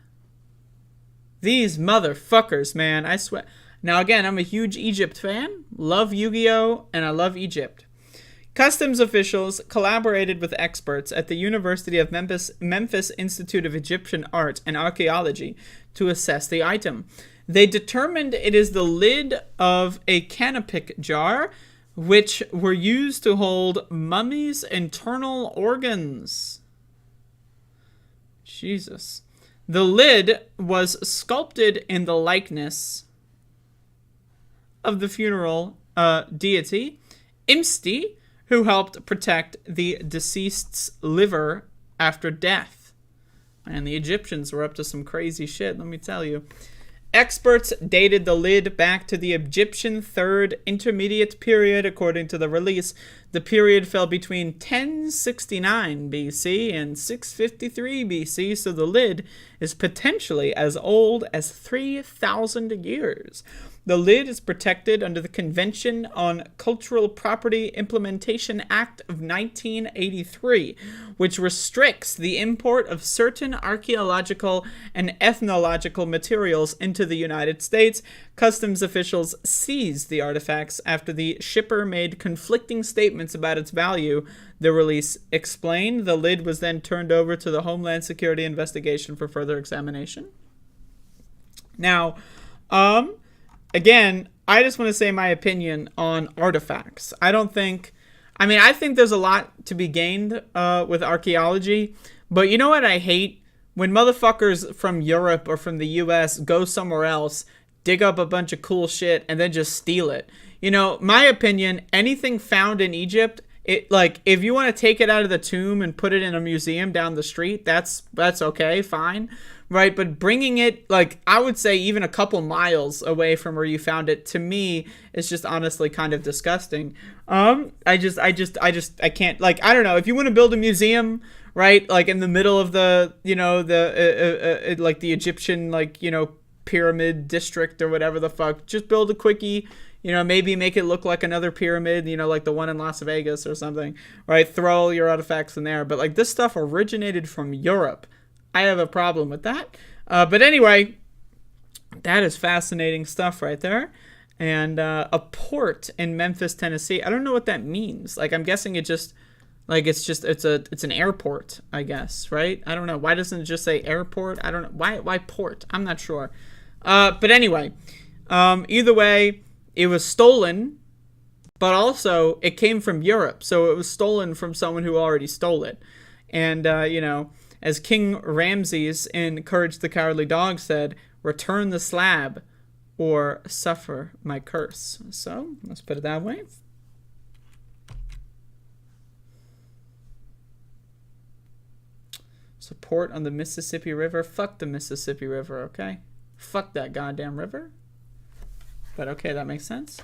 These motherfuckers, man, I swear. Now, again, I'm a huge Egypt fan. Love Yu-Gi-Oh! And I love Egypt. Customs officials collaborated with experts at the University of Memphis Institute of Egyptian Art and Archaeology to assess the item. They determined it is the lid of a canopic jar which were used to hold mummies' internal organs. Jesus. The lid was sculpted in the likeness of the funeral deity, Imsti, who helped protect the deceased's liver after death. And the Egyptians were up to some crazy shit, let me tell you. Experts dated the lid back to the Egyptian Third Intermediate Period, according to the release. The period fell between 1069 BC and 653 BC, so the lid is potentially as old as 3,000 years. The lid is protected under the Convention on Cultural Property Implementation Act of 1983, which restricts the import of certain archaeological and ethnological materials into the United States. Customs officials seized the artifacts after the shipper made conflicting statements about its value. The release explained the lid was then turned over to the Homeland Security investigation for further examination. Now, again, I just want to say my opinion on artifacts. I think there's a lot to be gained with archaeology, but you know what I hate? When motherfuckers from Europe or from the US go somewhere else, dig up a bunch of cool shit, and then just steal it. You know, my opinion, anything found in Egypt, if you want to take it out of the tomb and put it in a museum down the street, that's okay, fine. Right, but bringing it, I would say even a couple miles away from where you found it, to me, is just honestly kind of disgusting. I can't, I don't know, if you want to build a museum, right, in the middle of the, the Egyptian, pyramid district or whatever the fuck, just build a quickie, maybe make it look like another pyramid, like the one in Las Vegas or something, right, throw all your artifacts in there, but, this stuff originated from Europe. I have a problem with that. But anyway, that is fascinating stuff right there. And a port in Memphis, Tennessee. I don't know what that means. I'm guessing it's an airport, I guess, right? I don't know. Why doesn't it just say airport? I don't know. Why port? I'm not sure. But anyway, either way, it was stolen, but also it came from Europe. So it was stolen from someone who already stole it. And, as King Ramses in Courage the Cowardly Dog said, return the slab or suffer my curse. So, let's put it that way. Support on the Mississippi River. Fuck the Mississippi River, okay? Fuck that goddamn river. But okay, that makes sense.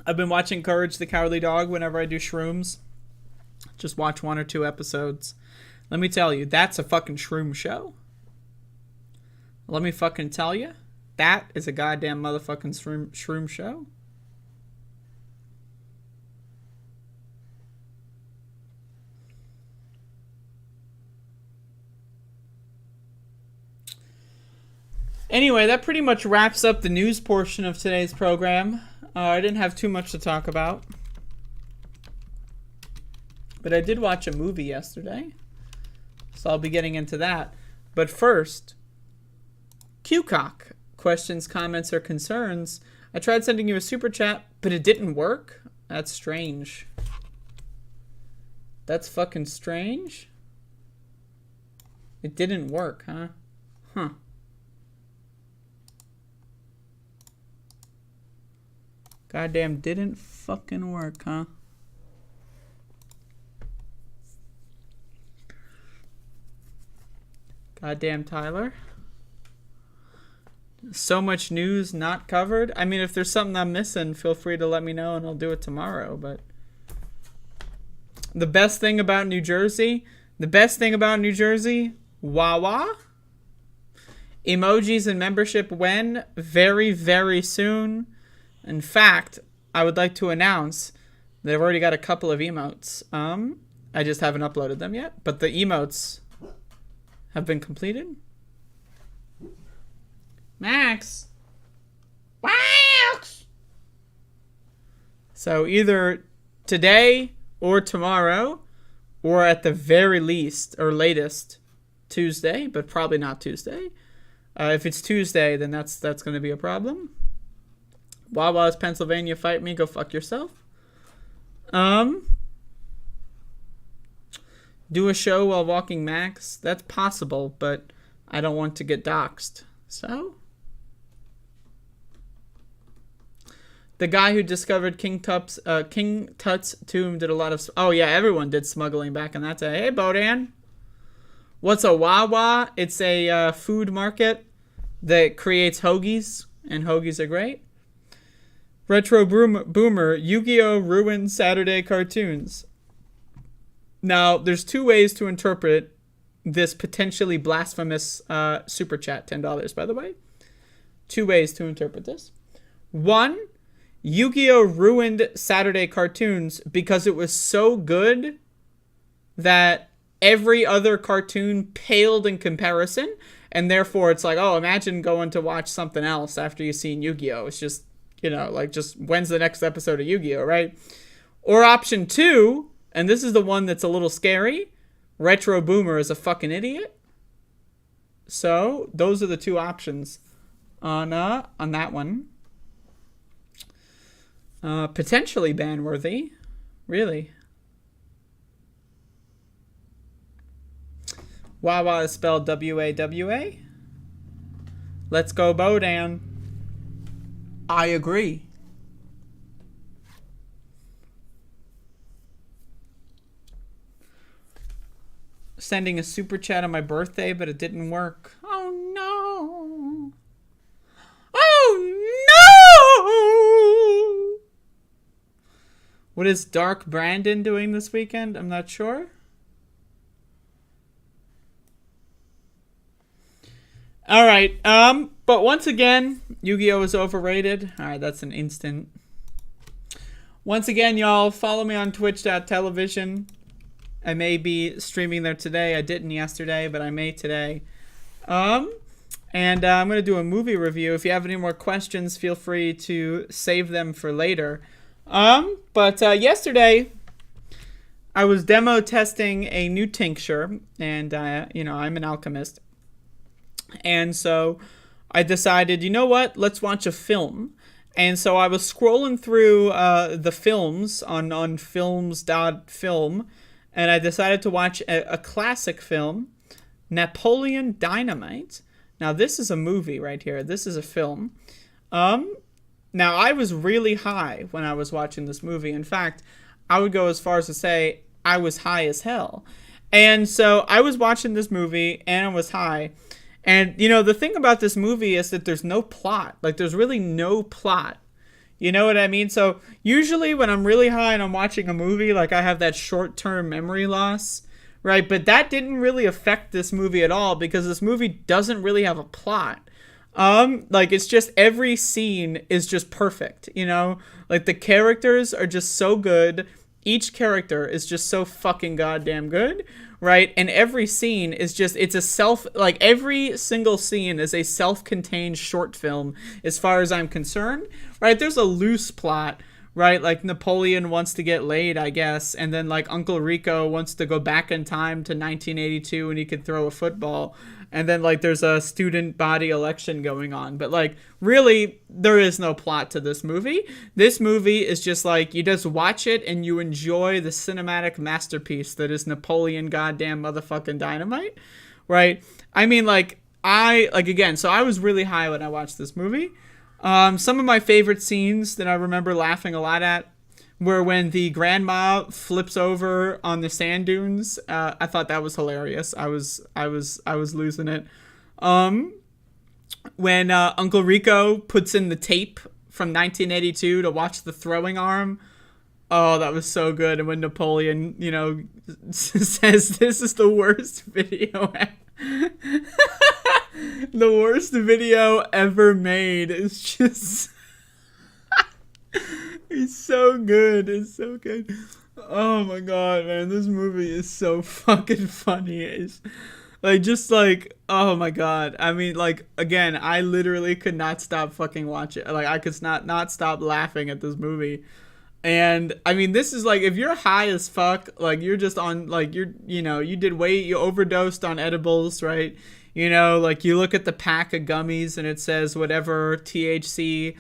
I've been watching Courage the Cowardly Dog whenever I do shrooms. Just watch 1 or 2 episodes. Let me tell you, that's a fucking shroom show. Let me fucking tell you, that is a goddamn motherfucking shroom show. Anyway, that pretty much wraps up the news portion of today's program. I didn't have too much to talk about. But I did watch a movie yesterday. So I'll be getting into that. But first, QCock. Questions, comments, or concerns. I tried sending you a super chat, but it didn't work. That's strange. That's fucking strange. It didn't work, huh? Huh. Goddamn, didn't fucking work, huh? Goddamn, Tyler. So much news not covered. I mean, if there's something I'm missing, feel free to let me know and I'll do it tomorrow, but... The best thing about New Jersey? Wawa? Emojis and membership when? Very, very soon. In fact, I would like to announce that I've already got a couple of emotes. I just haven't uploaded them yet, but the emotes have been completed. Max! So either today or tomorrow, or at the very least, or latest, Tuesday, but probably not Tuesday, If it's Tuesday, then that's going to be a problem. Wawa's Pennsylvania, fight me. Go fuck yourself. Do a show while walking Max. That's possible, but I don't want to get doxxed. So, the guy who discovered King Tut's tomb did a lot of... Oh, yeah, everyone did smuggling back in that day. Hey, Bodan. What's a Wawa? It's a food market that creates hoagies, and hoagies are great. Retro Boomer, Yu-Gi-Oh! Ruined Saturday cartoons. Now, there's two ways to interpret this potentially blasphemous super chat. $10, by the way. Two ways to interpret this. One, Yu-Gi-Oh! Ruined Saturday cartoons because it was so good that every other cartoon paled in comparison, and therefore it's like, oh, imagine going to watch something else after you've seen Yu-Gi-Oh! It's just, just when's the next episode of Yu-Gi-Oh!, right? Or option two, and this is the one that's a little scary, Retro Boomer is a fucking idiot. So, those are the two options on that one. Potentially ban-worthy. Really. Wawa is spelled W-A-W-A. Let's go, Bodan. I agree. Sending a super chat on my birthday, but it didn't work. Oh no. Oh no! What is Dark Brandon doing this weekend? I'm not sure. Alright, but once again, Yu-Gi-Oh! Is overrated. Alright, that's an instant. Once again, y'all, follow me on twitch.tv. I may be streaming there today. I didn't yesterday, but I may today. And I'm going to do a movie review. If you have any more questions, feel free to save them for later. But yesterday, I was demo testing a new tincture, and, I'm an alchemist. And so I decided, you know what? Let's watch a film. And so I was scrolling through the films on films.film, and I decided to watch a classic film, Napoleon Dynamite. Now, this is a movie right here. This is a film. Now, I was really high when I was watching this movie. In fact, I would go as far as to say I was high as hell. And so I was watching this movie, and I was high. And, the thing about this movie is that there's no plot. Like, there's really no plot. You know what I mean? So, usually when I'm really high and I'm watching a movie, like, I have that short-term memory loss, right? But that didn't really affect this movie at all because this movie doesn't really have a plot. It's just every scene is just perfect, Like, the characters are just so good. Each character is just so fucking goddamn good. Right? And every scene is just, every single scene is a self-contained short film as far as I'm concerned, right? There's a loose plot, right? Like Napoleon wants to get laid, I guess. And then Uncle Rico wants to go back in time to 1982 and he could throw a football. And then there's a student body election going on. But really, there is no plot to this movie. This movie is just you just watch it and you enjoy the cinematic masterpiece that is Napoleon goddamn motherfucking Dynamite, right? I mean, so I was really high when I watched this movie. Some of my favorite scenes that I remember laughing a lot at were when the grandma flips over on the sand dunes. I thought that was hilarious. I was losing it. When Uncle Rico puts in the tape from 1982 to watch the throwing arm. Oh, that was so good. And when Napoleon, says this is the worst video the worst video ever made. It's just it's so good. It's so good. Oh my god, man. This movie is so fucking funny. It's oh my god. I mean, again, I literally could not stop fucking watching. I could not stop laughing at this movie. And I mean, this is if you're high as fuck, you're just on, you overdosed on edibles, right? You know, like you look at the pack of gummies and it says whatever THC,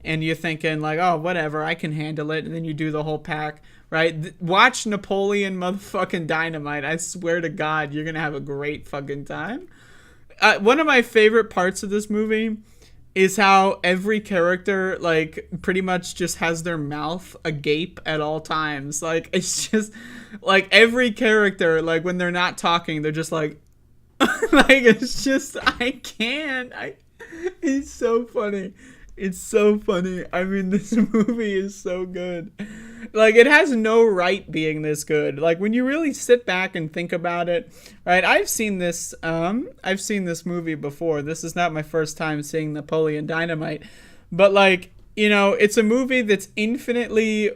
and you're thinking like, oh, whatever, I can handle it. And then you do the whole pack, right? Watch Napoleon motherfucking Dynamite. I swear to God, you're going to have a great fucking time. One of my favorite parts of this movie is how every character, like, pretty much just has their mouth agape at all times. Like, it's just, like, every character, like, when they're not talking, they're just like, like, it's just, I can't. It's so funny. It's so funny. I mean, this movie is so good. Like, it has no right being this good. Like, when you really sit back and think about it, right? I've seen this movie before. This is not my first time seeing Napoleon Dynamite. But, like, you know, it's a movie that's infinitely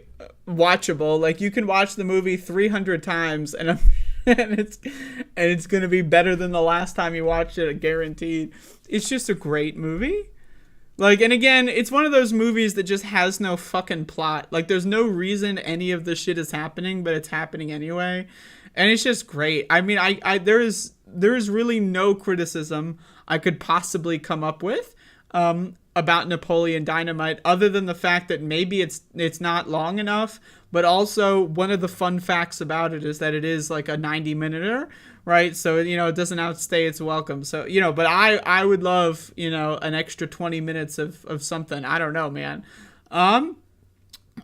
watchable. Like, you can watch the movie 300 times and it's going to be better than the last time you watched it, guaranteed. It's just a great movie. Like, and again, it's one of those movies that just has no fucking plot. Like, there's no reason any of this shit is happening, but it's happening anyway. And it's just great. I mean, there is really no criticism I could possibly come up with about Napoleon Dynamite, other than the fact that maybe it's not long enough. But also, one of the fun facts about it is that it is like a 90-minuter, right? So, you know, it doesn't outstay its welcome. So, you know, but I would love, you know, an extra 20 minutes of something. I don't know, man.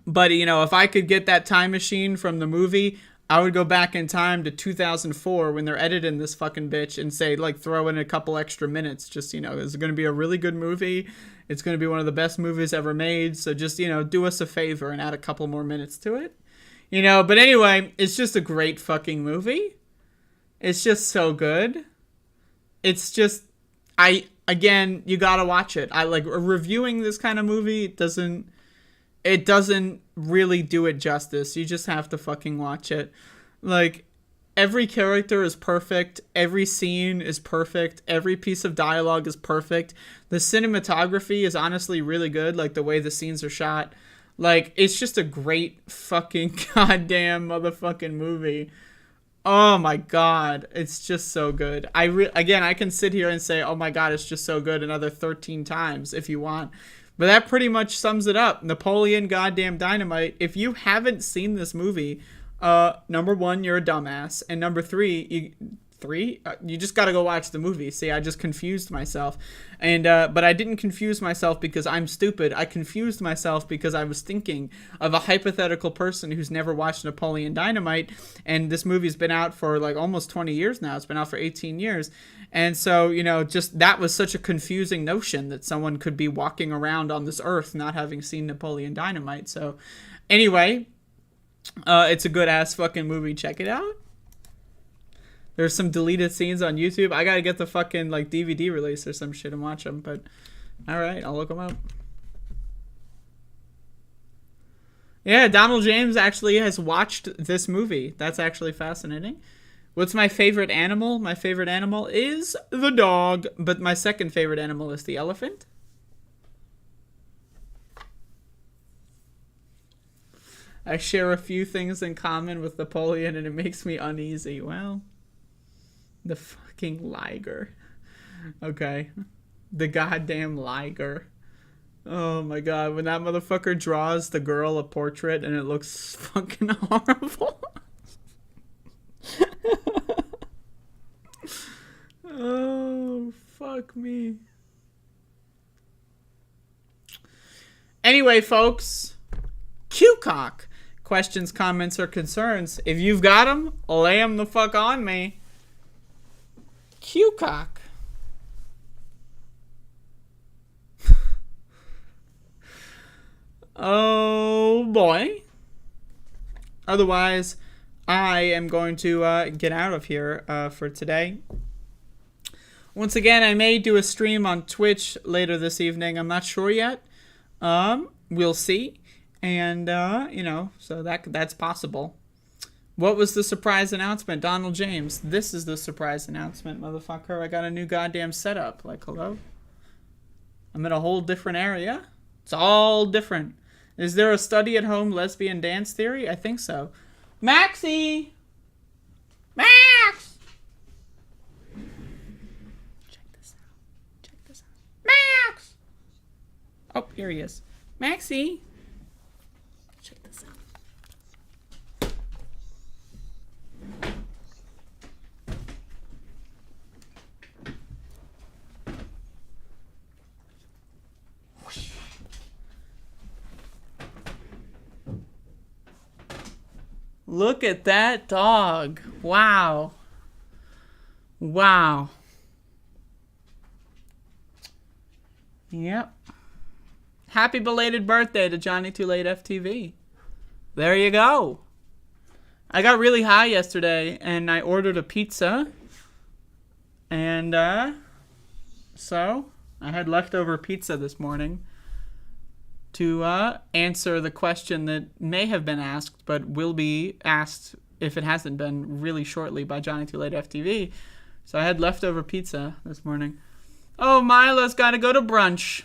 But, you know, if I could get that time machine from the movie, I would go back in time to 2004 when they're editing this fucking bitch and say, like, throw in a couple extra minutes. Just, you know, it's going to be a really good movie. It's going to be one of the best movies ever made. So just, you know, do us a favor and add a couple more minutes to it. You know, but anyway, it's just a great fucking movie. It's just so good. It's just, again, you gotta watch it. I like reviewing this kind of movie. It doesn't really do it justice. You just have to fucking watch it. Like, every character is perfect. Every scene is perfect. Every piece of dialogue is perfect. The cinematography is honestly really good. Like, the way the scenes are shot. Like, it's just a great fucking goddamn motherfucking movie. Oh my God. It's just so good. Again, I can sit here and say, oh my God, it's just so good another 13 times if you want. But that pretty much sums it up. Napoleon goddamn Dynamite. If you haven't seen this movie, number one, you're a dumbass. And number three, you just gotta go watch the movie. See, I just confused myself. And but I didn't confuse myself because I'm stupid. I confused myself because I was thinking of a hypothetical person who's never watched Napoleon Dynamite. And this movie's been out for like almost 20 years now. It's been out for 18 years. And so, you know, just that was such a confusing notion that someone could be walking around on this earth not having seen Napoleon Dynamite. So anyway, it's a good ass fucking movie. Check it out. There's some deleted scenes on YouTube. I gotta get the fucking like DVD release or some shit and watch them. But all right, I'll look them up. Yeah, Donald James actually has watched this movie. That's actually fascinating. What's my favorite animal? My favorite animal is the dog, but my second favorite animal is the elephant. I share a few things in common with Napoleon, and it makes me uneasy. Well, the fucking liger. Okay. The goddamn liger. Oh my God. When that motherfucker draws the girl a portrait and it looks fucking horrible. Oh, fuck me. Anyway, folks. Q-cock. Questions, comments, or concerns. If you've got them, lay them the fuck on me. Q-cock. Oh boy. Otherwise, I am going to get out of here for today. Once again, I may do a stream on Twitch later this evening. I'm not sure yet. We'll see. And, you know, so that's possible. What was the surprise announcement? Donald James. This is the surprise announcement, motherfucker. I got a new goddamn setup. Like, hello? I'm in a whole different area. It's all different. Is there a study at home lesbian dance theory? I think so. Maxie! Max! Oh, here he is. Maxie. Check this out. Look at that dog. Wow. Wow. Yep. Happy belated birthday to Johnny Too Late FTV. There you go. I got really high yesterday and I ordered a pizza. And so I had leftover pizza this morning to answer the question that may have been asked, but will be asked if it hasn't been really shortly by Johnny Too Late FTV. So I had leftover pizza this morning. Oh, Mila's got to go to brunch.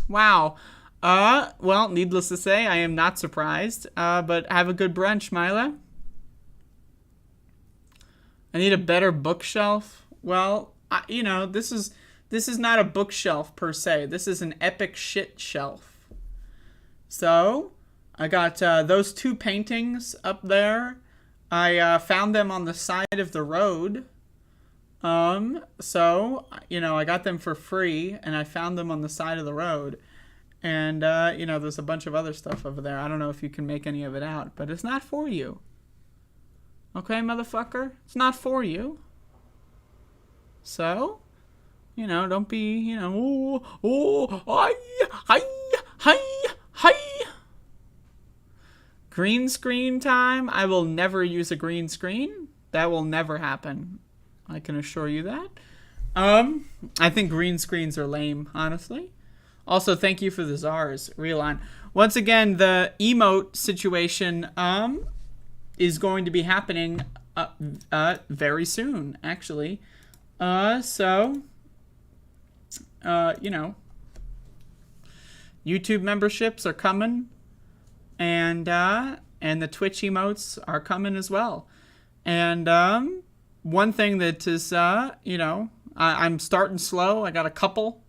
Wow. Well, needless to say, I am not surprised. But have a good brunch, Mila. I need a better bookshelf. Well, this is not a bookshelf per se. This is an epic shit shelf. So, I got those two paintings up there. I found them on the side of the road. So, I got them for free, and I found them on the side of the road. And, there's a bunch of other stuff over there. I don't know if you can make any of it out, but it's not for you. Okay, motherfucker? It's not for you. So, don't be, green screen time. I will never use a green screen. That will never happen. I can assure you that. I think green screens are lame, honestly. Also, thank you for the czars, Realon. Once again, the emote situation is going to be happening very soon, actually. YouTube memberships are coming, and the Twitch emotes are coming as well. And one thing that is, I'm starting slow. I got a couple,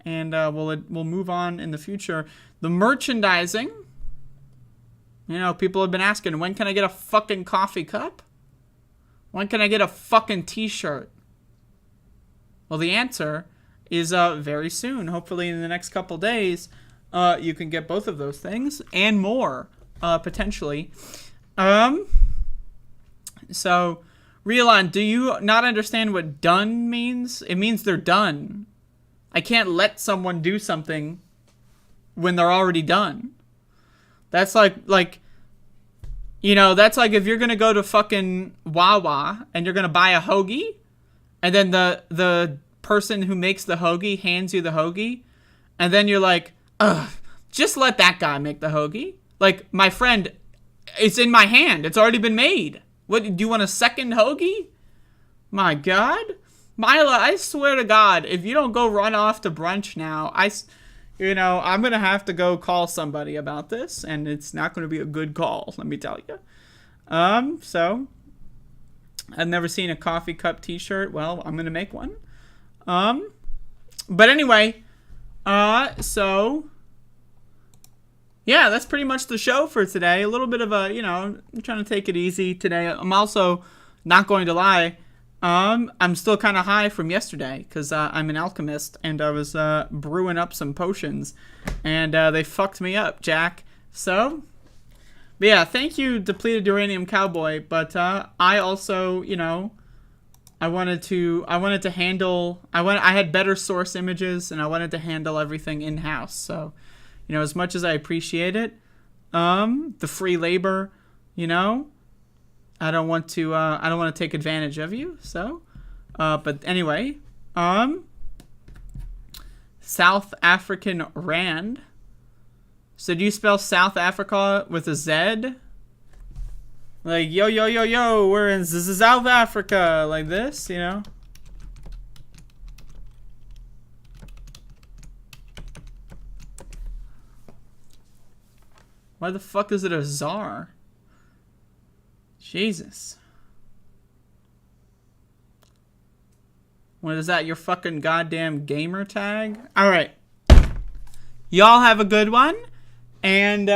and we'll move on in the future. The merchandising. People have been asking, when can I get a fucking coffee cup? When can I get a fucking t-shirt? Well, the answer is very soon. Hopefully in the next couple days, you can get both of those things and more, potentially. So, Realon, do you not understand what done means? It means they're done. I can't let someone do something when they're already done. That's like that's like if you're going to go to fucking Wawa and you're going to buy a hoagie, and then the person who makes the hoagie hands you the hoagie, and then you're like, ugh, just let that guy make the hoagie. Like, my friend, it's in my hand. It's already been made. What, do you want a second hoagie? My God. Mila, I swear to God, if you don't go run off to brunch now, I'm going to have to go call somebody about this, and it's not going to be a good call, let me tell you. So, I've never seen a coffee cup t-shirt. Well, I'm going to make one. But anyway, so, yeah, that's pretty much the show for today. A little bit of a, I'm trying to take it easy today. I'm also, not going to lie, I'm still kind of high from yesterday because I'm an alchemist and I was brewing up some potions and they fucked me up, Jack. So, but yeah, thank you, Depleted Uranium Cowboy. But I also, I wanted to handle. I had better source images and I wanted to handle everything in house. So, as much as I appreciate it, the free labor, I don't want to take advantage of you. So, but anyway, South African Rand. So do you spell South Africa with a Z? Like, yo, yo, yo, yo, we're in South Africa, like this, Why the fuck is it a czar? Jesus. What is that, your fucking goddamn gamer tag? Alright. Y'all have a good one. And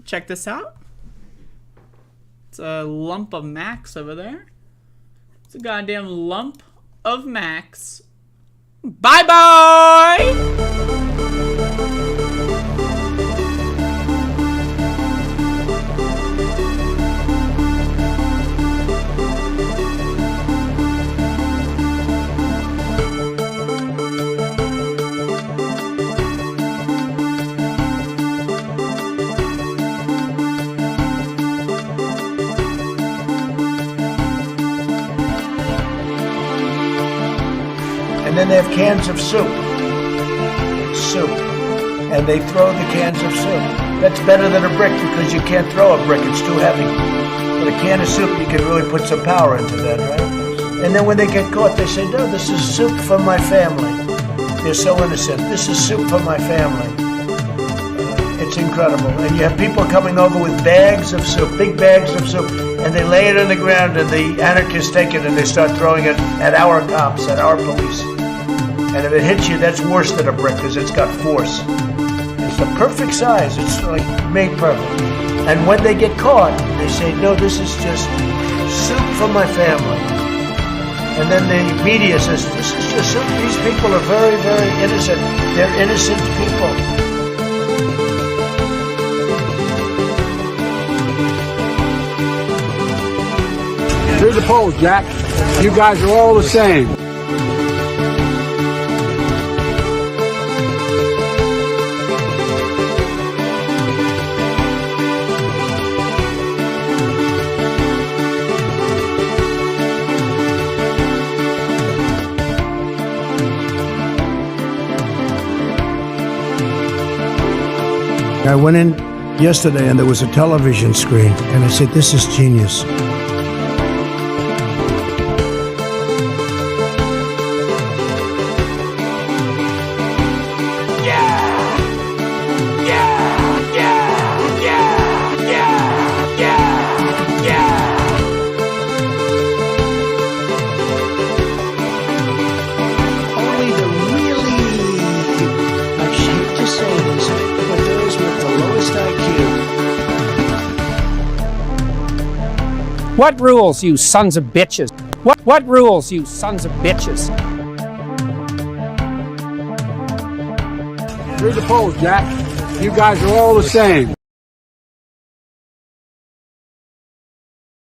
check this out. It's a lump of Max over there. It's a goddamn lump of Max. Bye-bye! And then they have cans of soup. Soup. And they throw the cans of soup. That's better than a brick because you can't throw a brick, it's too heavy. But a can of soup, you can really put some power into that, right? And then when they get caught, they say, no, this is soup for my family. They're so innocent. This is soup for my family. It's incredible. And you have people coming over with bags of soup, big bags of soup, and they lay it on the ground, and the anarchists take it and they start throwing it at our cops, at our police. And if it hits you, that's worse than a brick because it's got force. It's the perfect size. It's like made perfect. And when they get caught, they say, no, this is just soup for my family. And then the media says, this is just soup. These people are very, very innocent. They're innocent people. Through the polls, Jack. You guys are all the same. I went in yesterday and there was a television screen and I said, this is genius. Only the really, I hate to say this, but those with the lowest IQ. What rules, you sons of bitches? What rules, you sons of bitches? Through the polls, Jack. You guys are all the same.